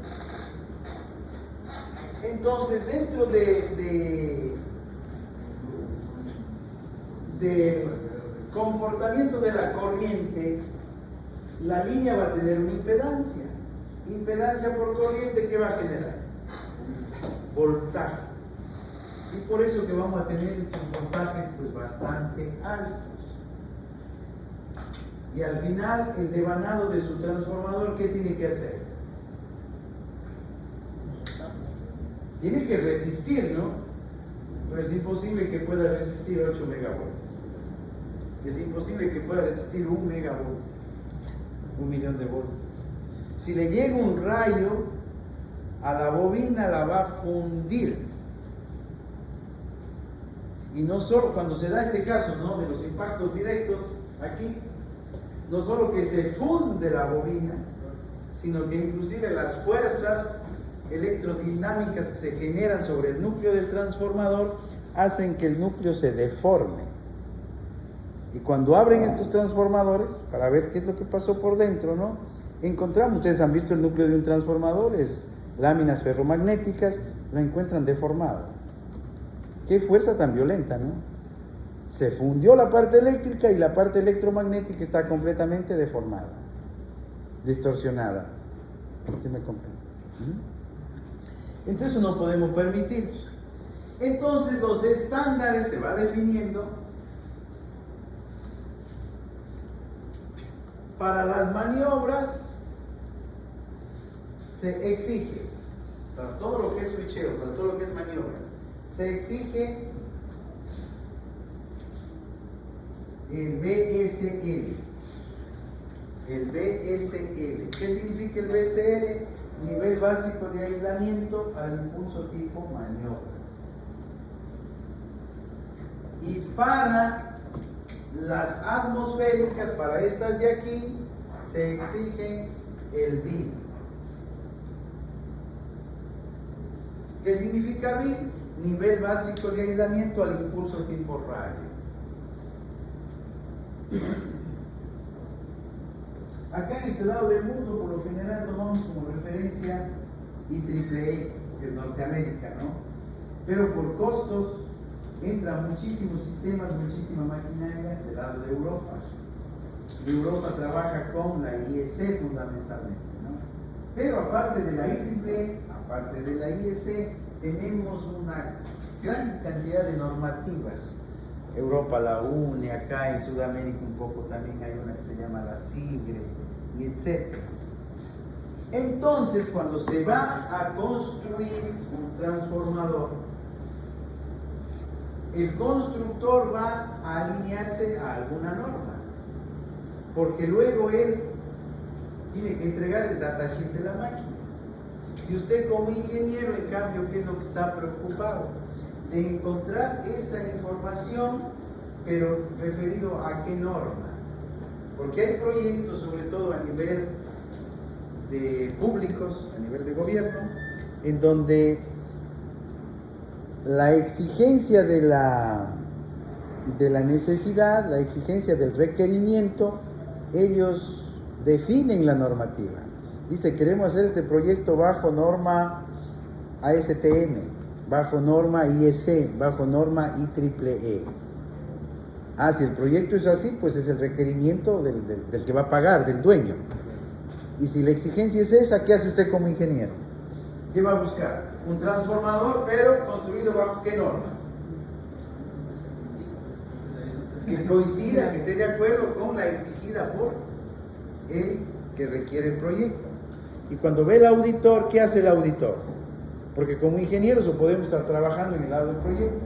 Entonces, dentro del comportamiento de la corriente, la línea va a tener una impedancia. Impedancia por corriente, ¿qué va a generar? Voltaje. Y por eso que vamos a tener estos voltajes pues bastante altos. Y al final, el devanado de su transformador, ¿qué tiene que hacer? Tiene que resistir, ¿no? Pero es imposible que pueda resistir 8 megavoltios. Es imposible que pueda resistir 1 megavoltio, 1.000.000 de voltios. Si le llega un rayo a la bobina, la va a fundir. Y no solo cuando se da este caso, ¿no?, de los impactos directos aquí, no solo que se funde la bobina, sino que inclusive las fuerzas electrodinámicas que se generan sobre el núcleo del transformador hacen que el núcleo se deforme. Y cuando abren estos transformadores, para ver qué es lo que pasó por dentro, ¿no?, encontramos, ustedes han visto el núcleo de un transformador, es láminas ferromagnéticas, lo encuentran deformado. Qué fuerza tan violenta, ¿no? Se fundió la parte eléctrica y la parte electromagnética está completamente deformada, distorsionada. ¿Sí me comprende? Entonces eso no podemos permitir. Entonces los estándares se va definiendo para las maniobras. Se exige, para todo lo que es switcheo, para todo lo que es maniobras, se exige el BSL. El BSL. ¿Qué significa el BSL? Nivel básico de aislamiento al impulso tipo maniobras. Y para las atmosféricas, para estas de aquí, se exige el BIL. ¿Qué significa BIL? Nivel básico de aislamiento al impulso tipo rayo. Acá en este lado del mundo, por lo general, tomamos como referencia IEEE, que es Norteamérica, ¿no? Pero por costos entran muchísimos sistemas, muchísima maquinaria del lado de Europa. Europa trabaja con la IEC fundamentalmente, ¿no? Pero aparte de la IEEE, aparte de la IEC, tenemos una gran cantidad de normativas. Europa la une, acá en Sudamérica un poco también hay una que se llama la SIGRE, y etc. Entonces, cuando se va a construir un transformador, el constructor va a alinearse a alguna norma, porque luego él tiene que entregar el datasheet de la máquina. Y usted como ingeniero, en cambio, ¿qué es lo que está preocupado? De encontrar esta información, pero referido a qué norma. Porque hay proyectos, sobre todo a nivel de públicos, a nivel de gobierno, en donde la exigencia de la necesidad, la exigencia del requerimiento, ellos definen la normativa. Dice, queremos hacer este proyecto bajo norma ASTM, bajo norma IEC, bajo norma IEEE. Si el proyecto es así, pues es el requerimiento del que va a pagar, del dueño. Y si la exigencia es esa, ¿qué hace usted como ingeniero? ¿Qué va a buscar? Un transformador, pero construido bajo ¿qué norma? Que coincida, que esté de acuerdo con la exigida por el que requiere el proyecto. Y cuando ve el auditor, ¿qué hace el auditor? Porque como ingenieros o podemos estar trabajando en el lado del proyecto,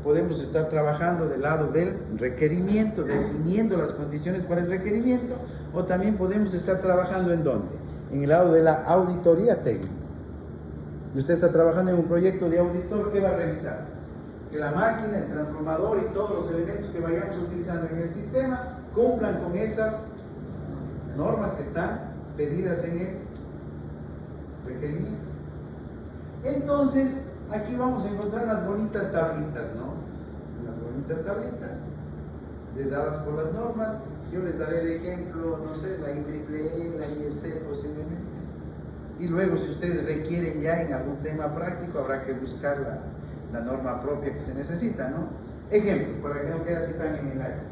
podemos estar trabajando del lado del requerimiento, definiendo las condiciones para el requerimiento, o también podemos estar trabajando ¿en dónde? En el lado de la auditoría técnica. Usted está trabajando en un proyecto de auditor, ¿qué va a revisar? Que la máquina, el transformador y todos los elementos que vayamos utilizando en el sistema cumplan con esas normas que están pedidas en el requerimiento. Entonces, aquí vamos a encontrar las bonitas tablitas, ¿no? Las bonitas tablitas dadas por las normas. Yo les daré de ejemplo, no sé, la IEEE, la IEC posiblemente. Y luego, si ustedes requieren ya en algún tema práctico, habrá que buscar la norma propia que se necesita, ¿no? Ejemplo, para que no quede así tan en el aire.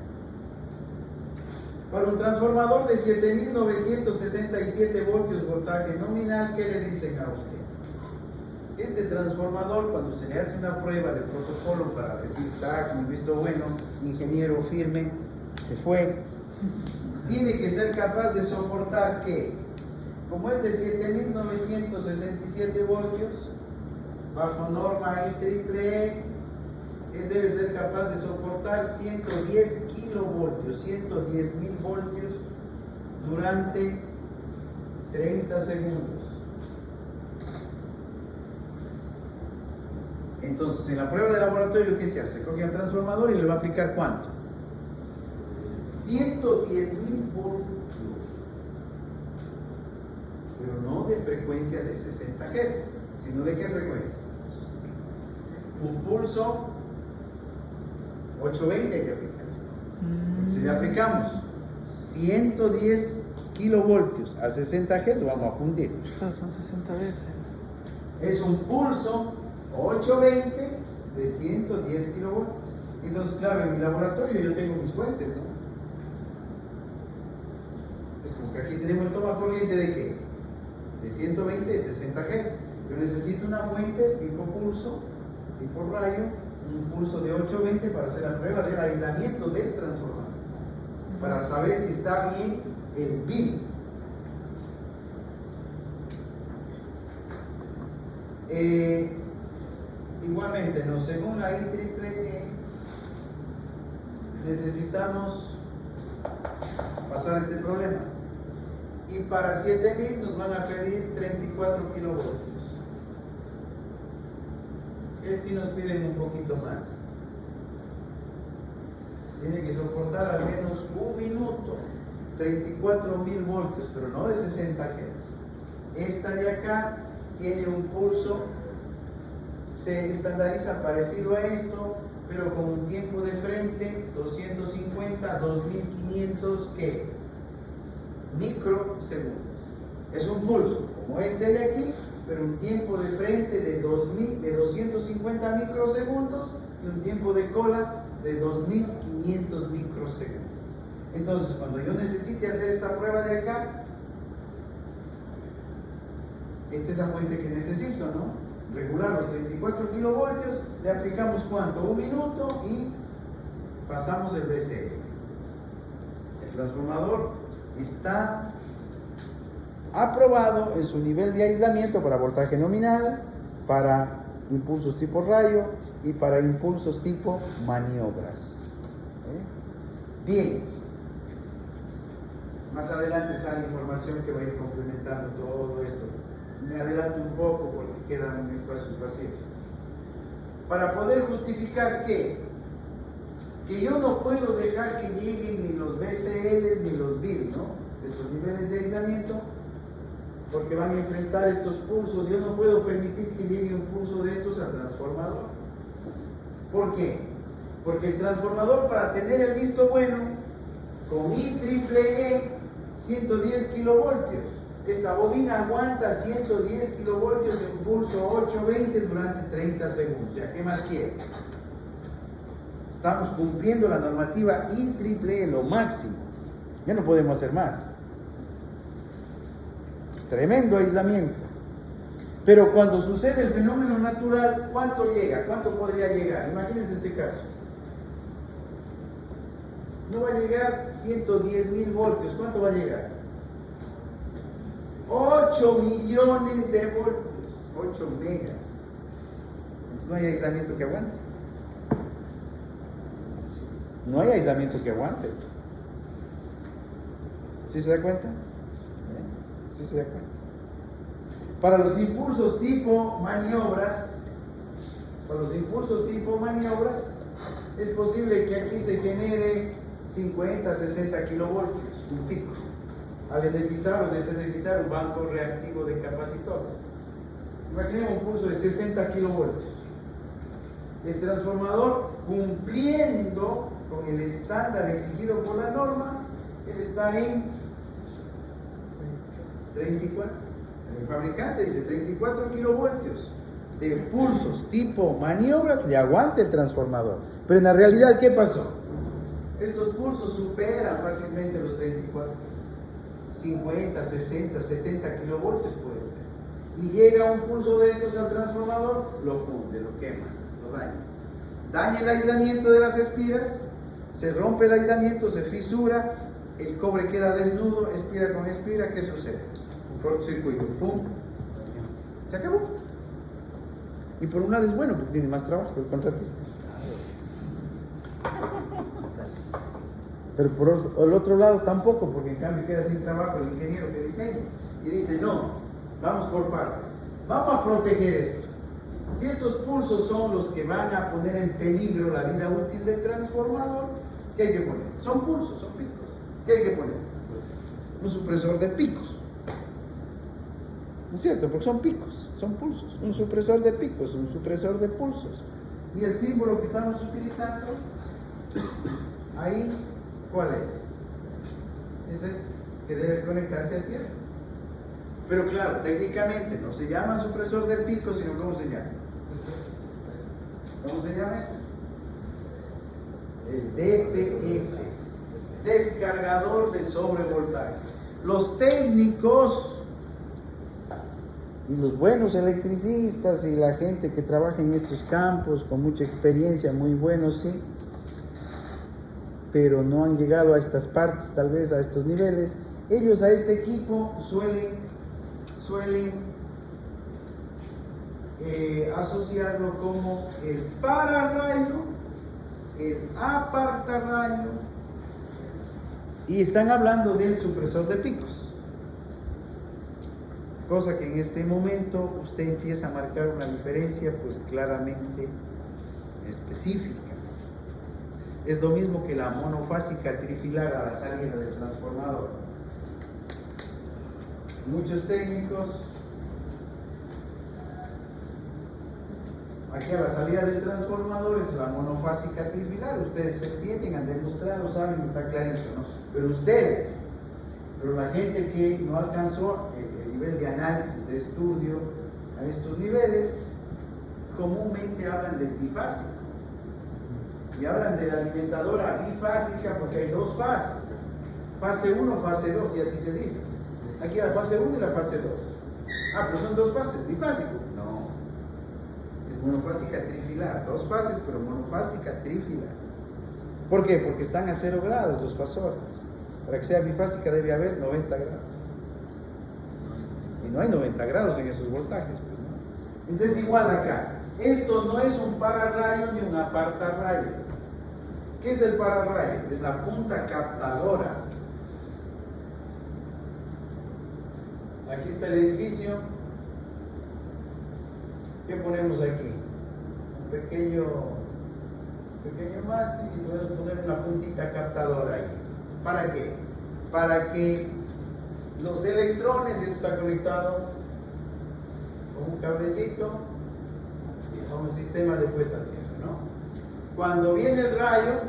Para un transformador de 7967 voltios voltaje nominal, ¿qué le dicen a usted? Este transformador, cuando se le hace una prueba de protocolo para decir está con el visto bueno, ingeniero firme, se fue, tiene que ser capaz de soportar que, como es de 7967 voltios, bajo norma IEEE, él debe ser capaz de soportar 110 kilovoltios, 110.000 voltios durante 30 segundos. Entonces, en la prueba de laboratorio, ¿qué se hace? Coge al transformador y le va a aplicar ¿cuánto? 110.000 voltios, pero no de frecuencia de 60 Hz, sino de qué frecuencia. Un pulso 820 hay que aplicar. Si le aplicamos 110 kilovoltios a 60 Hz, lo vamos a fundir. Claro, son 60 veces. Es un pulso 820 de 110 kilovoltios. Entonces, claro, en mi laboratorio yo tengo mis fuentes, ¿no? Es como que aquí tenemos el toma corriente de ¿qué? De 120 de 60 Hz. Yo necesito una fuente tipo pulso, tipo rayo, un pulso de 820 para hacer la prueba del aislamiento del transformador, para saber si está bien el pin. Igualmente, ¿no? Según la IEEE, necesitamos pasar este problema. Y para 7000 nos van a pedir 34 kilovoltios. Si nos piden un poquito más. Tiene que soportar al menos un minuto, 34.000 voltios, pero no de 60 Hz. Esta de acá tiene un pulso, se estandariza parecido a esto, pero con un tiempo de frente 250 2500 ¿qué? Microsegundos. Es un pulso como este de aquí, pero un tiempo de frente de 250 microsegundos y un tiempo de cola de 2500 microsegundos. Entonces, cuando yo necesite hacer esta prueba de acá, esta es la fuente que necesito, ¿no? Regular los 34 kilovoltios, le aplicamos ¿cuánto? Un minuto y pasamos el BCE. El transformador está aprobado en su nivel de aislamiento para voltaje nominal, para impulsos tipo rayo y para impulsos tipo maniobras. Bien, más adelante sale información que va a ir complementando todo esto. Me adelanto un poco porque quedan espacios vacíos. Para poder justificar que yo no puedo dejar que lleguen ni los BCLs ni los BIL, ¿no? Estos niveles de aislamiento, porque van a enfrentar estos pulsos. Yo no puedo permitir que llegue un pulso de estos al transformador. ¿Por qué? Porque el transformador, para tener el visto bueno, con IEEE 110 kilovoltios, esta bobina aguanta 110 kilovoltios de un pulso 820 durante 30 segundos. ¿Ya qué más quiere? Estamos cumpliendo la normativa IEEE, lo máximo. Ya no podemos hacer más. Tremendo aislamiento. Pero cuando sucede el fenómeno natural, ¿cuánto llega? ¿Cuánto podría llegar? Imagínense este caso. No va a llegar 110.000 voltios. ¿Cuánto va a llegar? 8 millones de voltios. 8 megas. Entonces no hay aislamiento que aguante. No hay aislamiento que aguante. ¿Sí se da cuenta? ¿Sí se da cuenta? Para los impulsos tipo maniobras, es posible que aquí se genere 50, 60 kilovoltios, un pico, al energizar o desenergizar un banco reactivo de capacitores. Imaginemos un pulso de 60 kilovoltios. El transformador, cumpliendo con el estándar exigido por la norma, él está en 34. El fabricante dice 34 kilovoltios de pulsos tipo maniobras le aguanta el transformador. Pero en la realidad, ¿qué pasó? Estos pulsos superan fácilmente los 34. 50, 60, 70 kilovoltios puede ser. Y llega un pulso de estos al transformador, lo funde, lo quema, lo daña. Daña el aislamiento de las espiras, se rompe el aislamiento, se fisura, el cobre queda desnudo, espira con espira, ¿qué sucede? Un cortocircuito, ¡pum! Se acabó. Y por un lado es bueno porque tiene más trabajo el contratista. Pero por el otro lado tampoco, porque en cambio queda sin trabajo el ingeniero que diseña. Y dice, no, vamos por partes. Vamos a proteger esto. Si estos pulsos son los que van a poner en peligro la vida útil del transformador, ¿qué hay que poner? Son pulsos, son picos. ¿Qué hay que poner? Un supresor de picos. ¿No es cierto? Porque son picos, son pulsos. Un supresor de picos, un supresor de pulsos. Y el símbolo que estamos utilizando, ahí, ¿cuál es? Es este, que debe conectarse a tierra. Pero claro, técnicamente no se llama supresor de picos, sino ¿cómo se llama? ¿Cómo se llama este? El DPS, descargador de sobrevoltaje. Los técnicos y los buenos electricistas y la gente que trabaja en estos campos con mucha experiencia, muy buenos, sí, pero no han llegado a estas partes, tal vez a estos niveles. Ellos a este equipo suelen asociarlo como el pararrayo, el apartarrayo, y están hablando del supresor de picos, cosa que en este momento usted empieza a marcar una diferencia pues claramente específica. Es lo mismo que la monofásica trifilar a la salida del transformador. Muchos técnicos aquí a la salida del transformador es la monofásica trifilar. Ustedes se entienden, han demostrado, saben, está clarito, ¿no? Pero ustedes, la gente que no alcanzó el nivel de análisis, de estudio a estos niveles, comúnmente hablan del bifásico. Y hablan de la alimentadora bifásica porque hay dos fases. Fase 1, fase 2, y así se dice. Aquí la fase 1 y la fase 2. Ah, pero son dos fases, bifásico. No. Es monofásica trifilar. Dos fases, pero monofásica trifilar. ¿Por qué? Porque están a 0 grados los fasores. Para que sea bifásica debe haber 90 grados. Y no hay 90 grados en esos voltajes, pues, ¿no? Entonces igual acá. Esto no es un pararrayo ni un apartarrayo. ¿Qué es el pararrayo? Es la punta captadora. Aquí está el edificio. ¿Qué ponemos aquí? Un pequeño mástil y podemos poner una puntita captadora ahí. ¿Para qué? Para que los electrones, esto está conectado con un cablecito, con un sistema de puesta a tierra, ¿no? Cuando viene el rayo,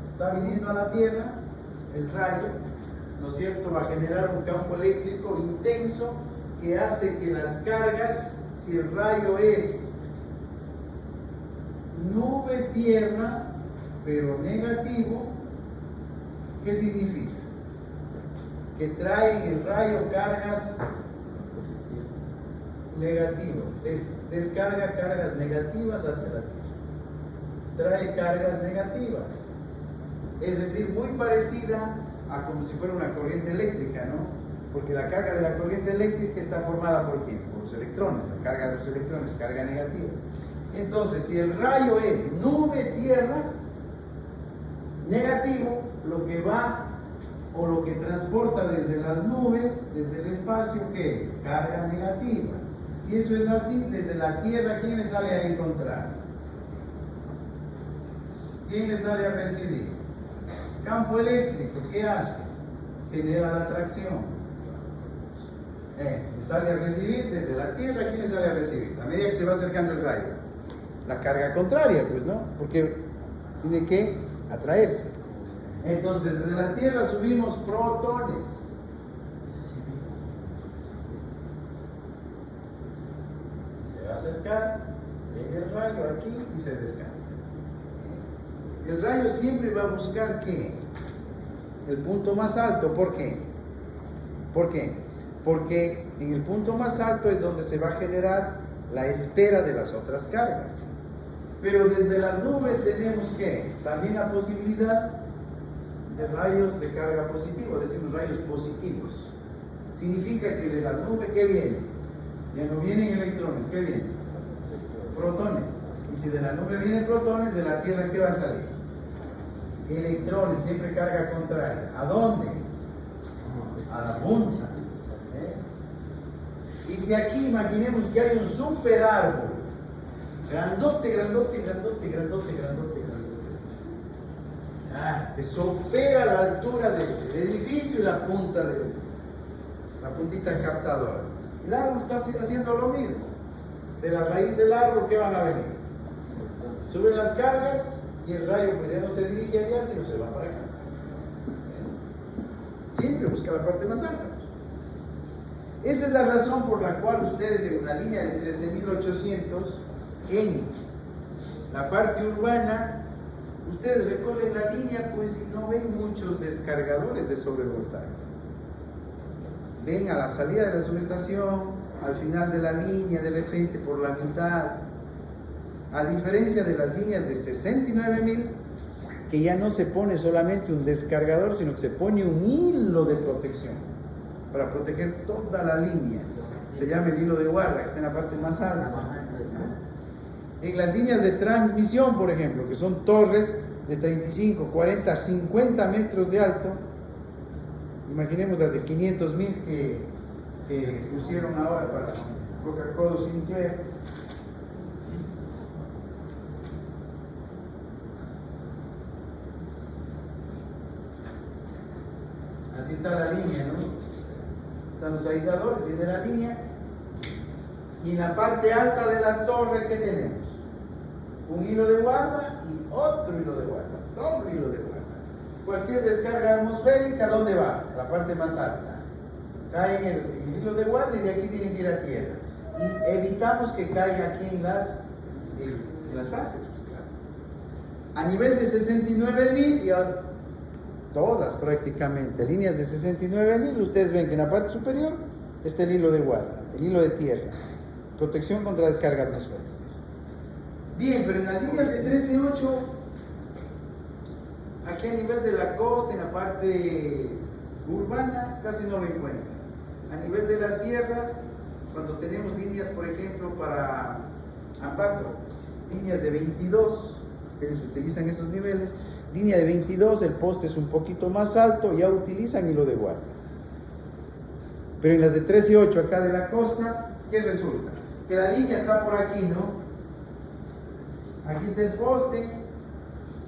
está viniendo a la tierra, el rayo, ¿no es cierto?, va a generar un campo eléctrico intenso que hace que las cargas, si el rayo es nube tierra, pero negativo, ¿qué significa? Que trae en el rayo cargas negativas, descarga cargas negativas hacia la tierra. Trae cargas negativas, es decir, muy parecida a como si fuera una corriente eléctrica, ¿no? Porque la carga de la corriente eléctrica está formada ¿por quién? Por los electrones. La carga de los electrones, carga negativa. Entonces, si el rayo es nube-tierra, negativo, lo que va o lo que transporta desde las nubes, desde el espacio, ¿qué es? Carga negativa. Si eso es así, desde la Tierra, ¿quién le sale a encontrar? ¿Quién le sale a recibir? Campo eléctrico, ¿qué hace? Genera la atracción. Le sale a recibir desde la Tierra, ¿quién le sale a recibir? A medida que se va acercando el rayo. La carga contraria, pues, ¿no? Porque tiene que atraerse. Entonces, desde la Tierra subimos protones. va a acercar, llega el rayo aquí y se descarga. El rayo siempre va a buscar ¿qué? El punto más alto. ¿Por qué? ¿Por qué? Porque en el punto más alto es donde se va a generar la espera de las otras cargas. Pero desde las nubes tenemos que también la posibilidad de rayos de carga positiva, decimos rayos positivos. Significa que de la nube, ¿qué viene? Ya no vienen electrones, ¿qué viene? Protones. Y si de la nube vienen protones, de la Tierra, ¿qué va a salir? Electrones, siempre carga contraria. ¿A dónde? A la punta. Y si aquí imaginemos que hay un super árbol, grandote, grandote, grandote, grandote, grandote, grandote, que supera la altura del edificio y la punta la puntita captadora. El árbol está haciendo lo mismo. De la raíz del árbol, ¿qué van a venir? Suben las cargas y el rayo pues ya no se dirige allá, sino se va para acá. Siempre busca la parte más alta. Esa es la razón por la cual ustedes en una línea de 13.800 en la parte urbana, ustedes recorren la línea pues y no ven muchos descargadores de sobrevoltaje. Ven a la salida de la subestación, al final de la línea, de repente por la mitad. A diferencia de las líneas de 69.000, que ya no se pone solamente un descargador, sino que se pone un hilo de protección para proteger toda la línea. Se llama el hilo de guarda, que está en la parte más alta. En las líneas de transmisión, por ejemplo, que son torres de 35, 40, 50 metros de alto, imaginemos las de 500.000 que pusieron ahora para Coca-Cola Sinclair. Así está la línea, ¿no? Están los aisladores, viene la línea. Y en la parte alta de la torre, ¿qué tenemos? Un hilo de guarda y otro hilo de guarda, doble hilo de guarda. Cualquier descarga atmosférica, ¿dónde va? La parte más alta. Cae en el hilo de guarda y de aquí tienen que ir a tierra. Y evitamos que caiga aquí en las bases. A nivel de 69.000 y todas prácticamente, líneas de 69.000, ustedes ven que en la parte superior está el hilo de guarda, el hilo de tierra, protección contra descarga atmosférica. Bien, pero en las líneas de 13.8, aquí a nivel de la costa, en la parte urbana, casi no lo encuentran. A nivel de la sierra, cuando tenemos líneas, por ejemplo, para Ambato, líneas de 22, que se utilizan esos niveles, línea de 22, el poste es un poquito más alto, ya utilizan hilo de guarda. Pero en las de 13.8 acá de la costa, ¿qué resulta? Que la línea está por aquí, ¿no? Aquí está el poste,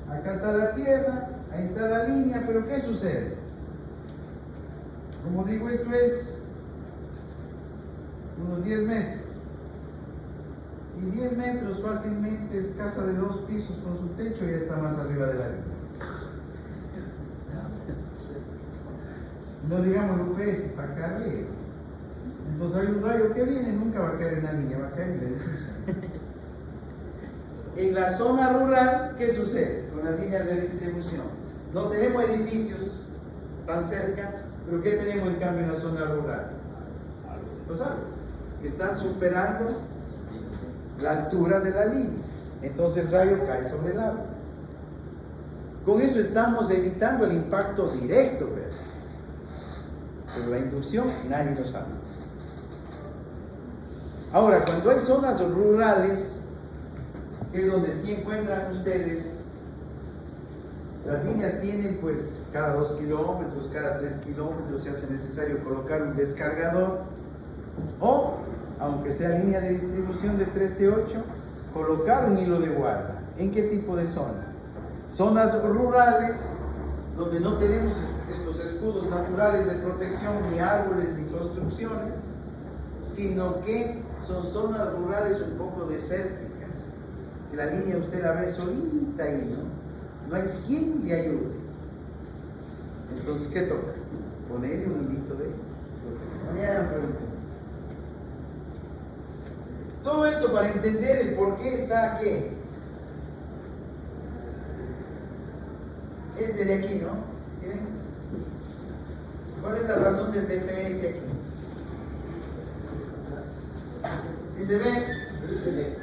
acá está la tierra, ahí está la línea, pero ¿qué sucede? Como digo, esto es unos 10 metros. Y 10 metros fácilmente es casa de 2 pisos con su techo y ya está más arriba de la línea. No digamos UPS, está acá arriba. Entonces hay un rayo que viene, nunca va a caer en la línea, va a caer en el edificio. En la zona rural, ¿qué sucede con las líneas de distribución? No tenemos edificios tan cerca, pero ¿qué tenemos en cambio en la zona rural? Los árboles, que están superando la altura de la línea. Entonces el rayo cae sobre el árbol. Con eso estamos evitando el impacto directo, pero la inducción nadie lo sabe. Ahora, cuando hay zonas rurales, que es donde sí encuentran ustedes, las líneas tienen pues cada 2 kilómetros, cada 3 kilómetros se hace necesario colocar un descargador, o aunque sea línea de distribución de 13.8, colocar un hilo de guarda. ¿En qué tipo de zonas? Zonas rurales, donde no tenemos estos escudos naturales de protección, ni árboles, ni construcciones, sino que son zonas rurales un poco desérticas, que la línea usted la ve solita ahí, ¿no? No hay quien le ayude. Entonces, ¿qué toca? Ponerle un hilito de protección. Todo esto esto para entender el por qué está aquí. Este de aquí, ¿no? ¿Sí ven? ¿Cuál es la razón del DPS aquí? ¿Sí se ve?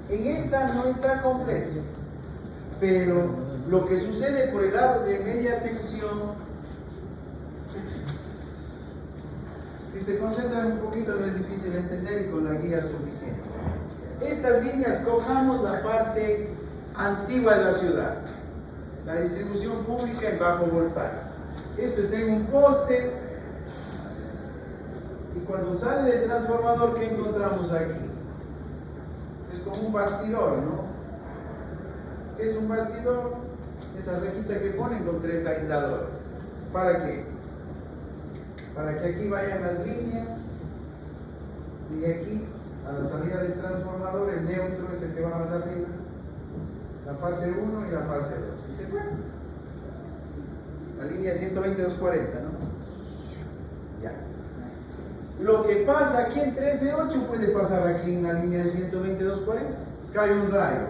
En esta no está completo, pero lo que sucede por el lado de media tensión, si se concentran un poquito no es difícil entender y con la guía suficiente. Estas líneas, cojamos la parte antigua de la ciudad, la distribución pública en bajo voltaje. Esto está en un poste y cuando sale del transformador, ¿qué encontramos aquí? Es como un bastidor, ¿no? ¿Qué es un bastidor? Esa rejita que ponen con 3 aisladores. ¿Para qué? Para que aquí vayan las líneas y de aquí a la salida del transformador el neutro es el que va más arriba, la fase 1 y la fase 2. ¿Sí se fue? La línea 120-240, ¿no? Ya. Lo que pasa aquí en 13.8 puede pasar aquí en la línea de 120-240. Cae un rayo.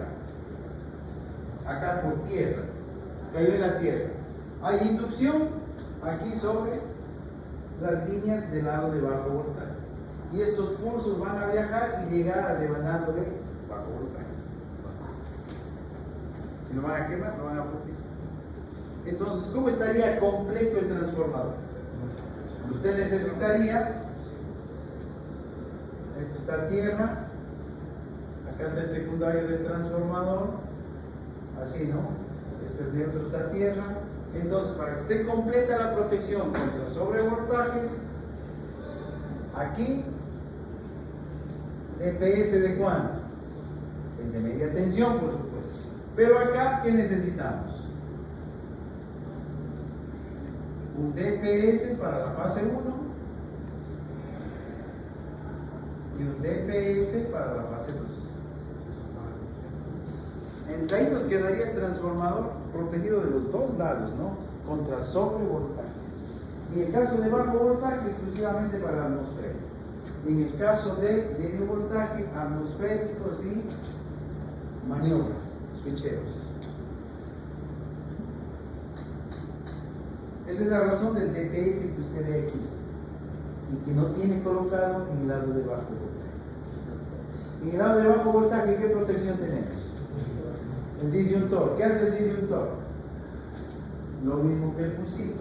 Acá por tierra. Cayó en la tierra. Hay inducción aquí sobre las líneas del lado de bajo voltaje. Y estos pulsos van a viajar y llegar al devanado de bajo voltaje. Si lo van a quemar, lo van a fundir. Entonces, ¿cómo estaría completo el transformador? Usted necesitaría, esto está a tierra, acá está el secundario del transformador, así, ¿no? Esto es neutro, está a tierra. Entonces, para que esté completa la protección contra sobrevoltajes, aquí, DPS de cuánto? El de media tensión, por supuesto. Pero acá, ¿qué necesitamos? Un DPS para la fase 1 y un DPS para la fase 2. Entonces ahí nos quedaría el transformador protegido de los dos lados, ¿no? Contra sobrevoltajes. En el caso de bajo voltaje, exclusivamente para la atmósfera. En el caso de medio voltaje, atmosféricos y maniobras, switcheros. Esa es la razón del DPS que usted ve aquí y que no tiene colocado en el lado de bajo voltaje. En el lado de bajo voltaje, ¿qué protección tenemos? El disyuntor. ¿Qué hace el disyuntor? Lo mismo que el fusible.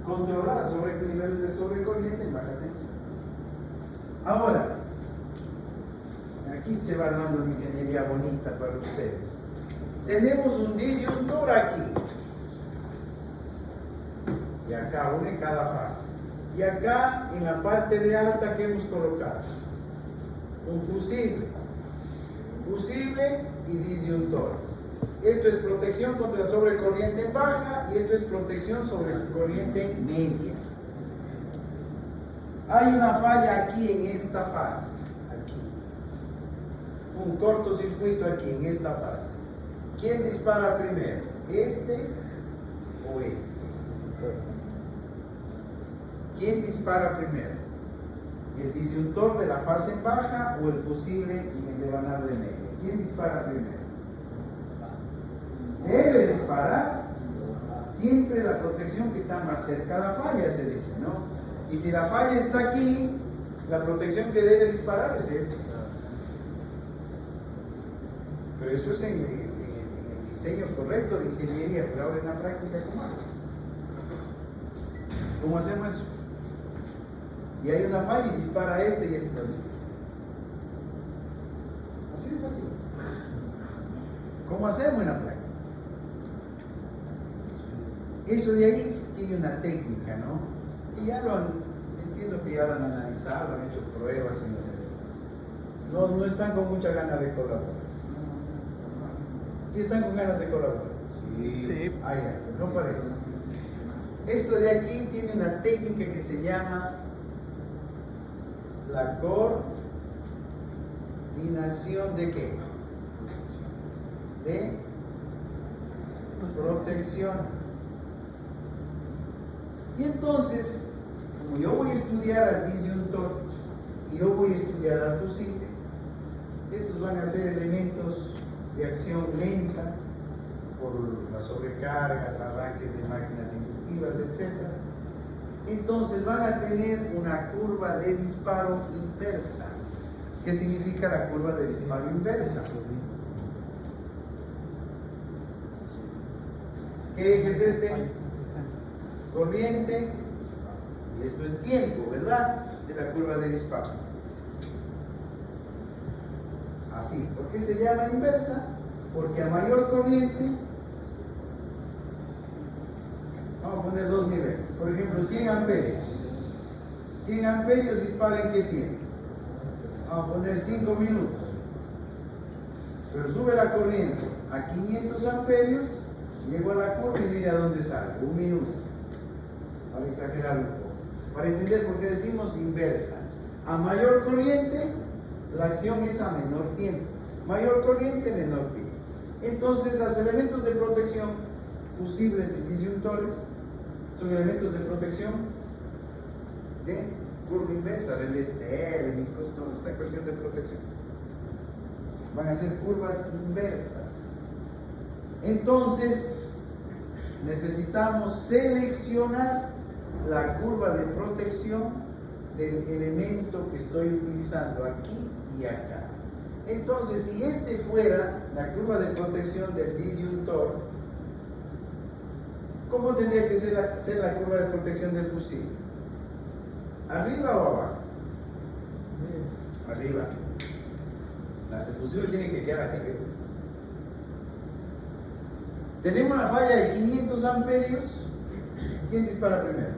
Controlar sobre niveles de sobrecorriente en baja tensión. Ahora, aquí se va dando una ingeniería bonita para ustedes. Tenemos un disyuntor aquí. Y acá, uno en cada fase. Y acá, en la parte de alta, ¿qué hemos colocado? Un fusible. Fusible y disyuntores. Esto es protección contra sobrecorriente en baja y esto es protección sobre corriente media. Hay una falla aquí en esta fase. Un cortocircuito aquí en esta fase. ¿Quién dispara primero? ¿Este o este? ¿Quién dispara primero? ¿El disyuntor de la fase en baja o el fusible en el devanado de media? ¿Quién dispara primero? Debe disparar siempre la protección que está más cerca a la falla, se dice, ¿no? Y si la falla está aquí, la protección que debe disparar es esta. Pero eso es en el diseño correcto de ingeniería, pero ahora en la práctica, ¿cómo hacemos eso? Y hay una falla y dispara este y este también. Así de fácil. ¿Cómo hacemos en la práctica? Eso de ahí tiene una técnica, ¿no? Que ya lo han, entiendo que ya lo han analizado, han hecho pruebas. No están con mucha ganas de colaborar. ¿Sí están con ganas de colaborar? Sí. Ah, ya, no parece. Esto de aquí tiene una técnica que se llama la coordinación de qué? De protecciones. Y entonces, como yo voy a estudiar al disyuntor y yo voy a estudiar al fusible, estos van a ser elementos de acción lenta por las sobrecargas, arranques de máquinas inductivas, etc. Entonces van a tener una curva de disparo inversa. ¿Qué significa la curva de disparo inversa? ¿Qué eje es este? Corriente, y esto es tiempo, ¿verdad? Es la curva de disparo. Así, ¿por qué se llama inversa? Porque a mayor corriente, vamos a poner dos niveles. Por ejemplo, 100 amperios. 100 amperios dispara en qué tiempo? Vamos a poner 5 minutos. Pero sube la corriente a 500 amperios, llego a la curva y mira dónde sale, 1 minuto. Para exagerar un poco. Para entender por qué decimos inversa. A mayor corriente, la acción es a menor tiempo. Mayor corriente, menor tiempo. Entonces, los elementos de protección fusibles y disyuntores son elementos de protección de curva inversa, relés térmicos, toda esta cuestión de protección. Van a ser curvas inversas. Entonces, necesitamos seleccionar la curva de protección del elemento que estoy utilizando aquí y acá. Entonces, si este fuera la curva de protección del disyuntor, ¿cómo tendría que ser la curva de protección del fusible? ¿Arriba o abajo? Arriba. El fusible tiene que quedar aquí arriba. Tenemos una falla de 500 amperios. ¿Quién dispara primero?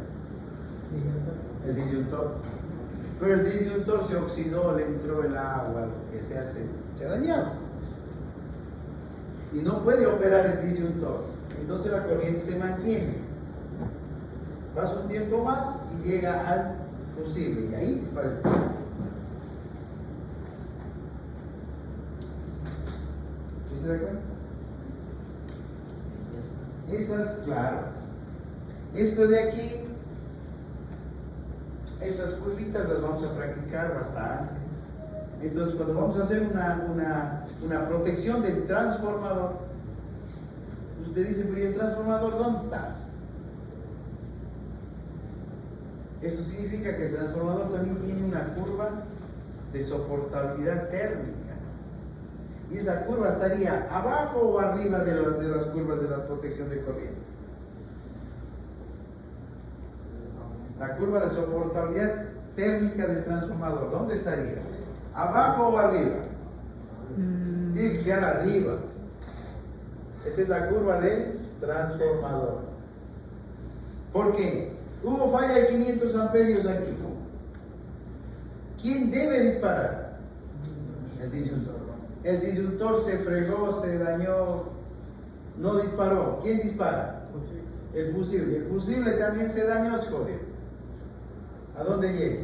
El disyuntor. Pero el disyuntor se oxidó, le entró el agua, lo que sea, se ha dañado. Y no puede operar el disyuntor. Entonces la corriente se mantiene. Pasa un tiempo más y llega al fusible. Y ahí dispara el fusible. ¿Sí se da cuenta? Esas, claro. Esto de aquí, estas curvitas las vamos a practicar bastante. Entonces, cuando vamos a hacer una protección del transformador, usted dice, pero ¿y el transformador dónde está? Eso significa que el transformador también tiene una curva de soportabilidad térmica. Y esa curva estaría abajo o arriba de las curvas de la protección de corriente. La curva de soportabilidad térmica del transformador, ¿dónde estaría? ¿Abajo o arriba? Tiene que quedar arriba. Esta es la curva del transformador. ¿Por qué? Hubo falla de 500 amperios aquí. ¿Quién debe disparar? El disyuntor. El disyuntor se fregó, se dañó, no disparó. ¿Quién dispara? El fusible. El fusible también se dañó, se jodió. ¿A dónde llega?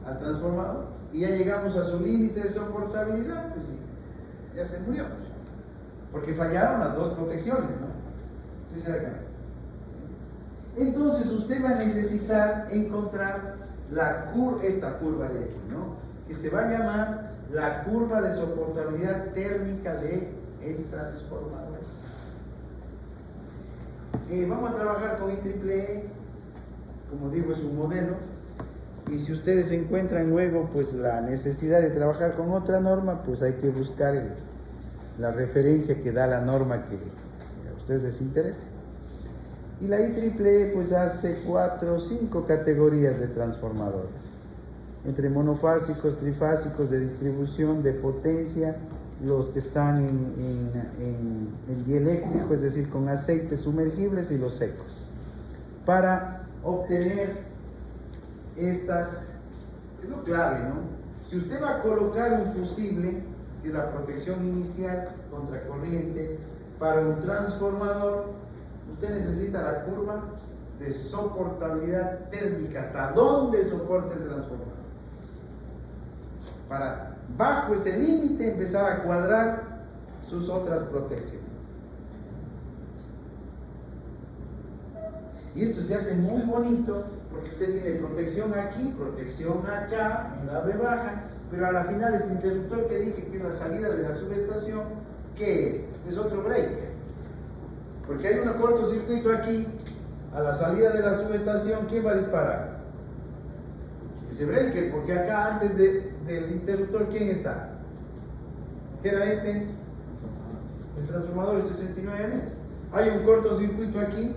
Al transformador. Y ya llegamos a su límite de soportabilidad, pues ya se murió. Porque fallaron las dos protecciones, ¿no? ¿Sí se da cuenta? Entonces usted va a necesitar encontrar esta curva de aquí, ¿no? Que se va a llamar la curva de soportabilidad térmica del transformador. Vamos a trabajar con IEEE, como digo, es un modelo, y si ustedes encuentran luego pues la necesidad de trabajar con otra norma, pues hay que buscar la referencia que da la norma que a ustedes les interese. Y la IEEE pues hace 4 o 5 categorías de transformadores, entre monofásicos, trifásicos, de distribución, de potencia, los que están en dieléctrico, es decir, con aceites sumergibles, y los secos, para obtener estas. Es lo clave, ¿no? Si usted va a colocar un fusible, que es la protección inicial contra corriente, para un transformador, usted necesita la curva de soportabilidad térmica, hasta dónde soporta el transformador, para bajo ese límite empezar a cuadrar sus otras protecciones. Y esto se hace muy bonito porque usted tiene protección aquí, protección acá, en la B baja, pero a la final este interruptor que dije que es la salida de la subestación, ¿qué es? Es otro breaker. Porque hay un cortocircuito aquí, a la salida de la subestación, ¿quién va a disparar? Ese breaker, porque acá antes del interruptor, ¿quién está? ¿Qué era este? El transformador es 69 metros. Hay un cortocircuito aquí.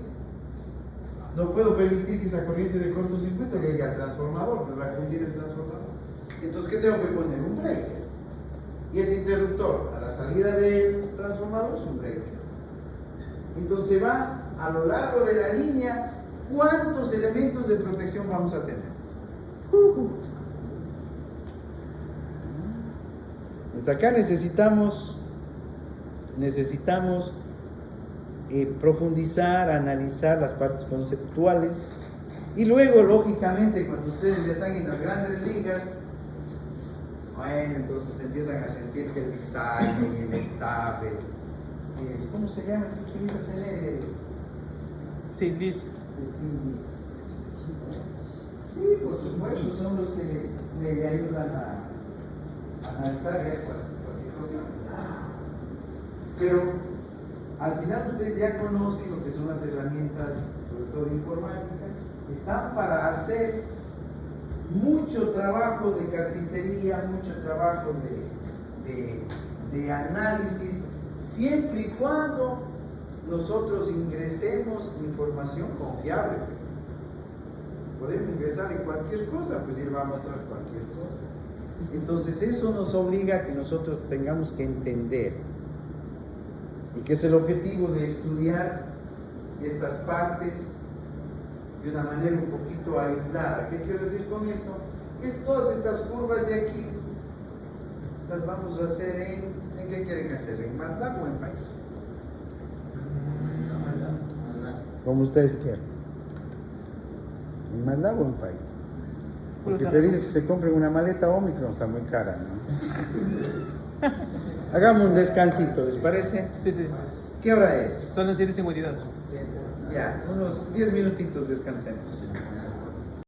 No puedo permitir que esa corriente de cortocircuito llegue al transformador, me va a fundir el transformador. Entonces, ¿qué tengo que poner? Un breaker. Y ese interruptor, a la salida del transformador, es un breaker. Entonces va a lo largo de la línea, ¿cuántos elementos de protección vamos a tener? Entonces acá necesitamos profundizar, analizar las partes conceptuales y luego, lógicamente, cuando ustedes ya están en las grandes ligas, bueno, entonces empiezan a sentir que el excitement, el etape, ¿cómo se llama? ¿Qué utilizas en él? Sindis. El sindis. Sí, por supuesto, son los que le ayudan a analizar esas situaciones. Pero al final ustedes ya conocen lo que son las herramientas, sobre todo informáticas, están para hacer mucho trabajo de carpintería, mucho trabajo de análisis, siempre y cuando nosotros ingresemos información confiable. Podemos ingresar en cualquier cosa, pues él va a mostrar cualquier cosa. Entonces eso nos obliga a que nosotros tengamos que entender, y que es el objetivo de estudiar estas partes de una manera un poquito aislada. ¿Qué quiero decir con esto? Que todas estas curvas de aquí las vamos a hacer ¿en qué quieren hacer? ¿En MATLAB o en Python? Como ustedes quieran. ¿En MATLAB o en Python? Porque pedirles que se compren una maleta Omicron está muy cara, ¿no? Hagamos un descansito, ¿les parece? Sí, sí. ¿Qué hora es? Son las 7:52. Ya, unos 10 minutitos descansemos.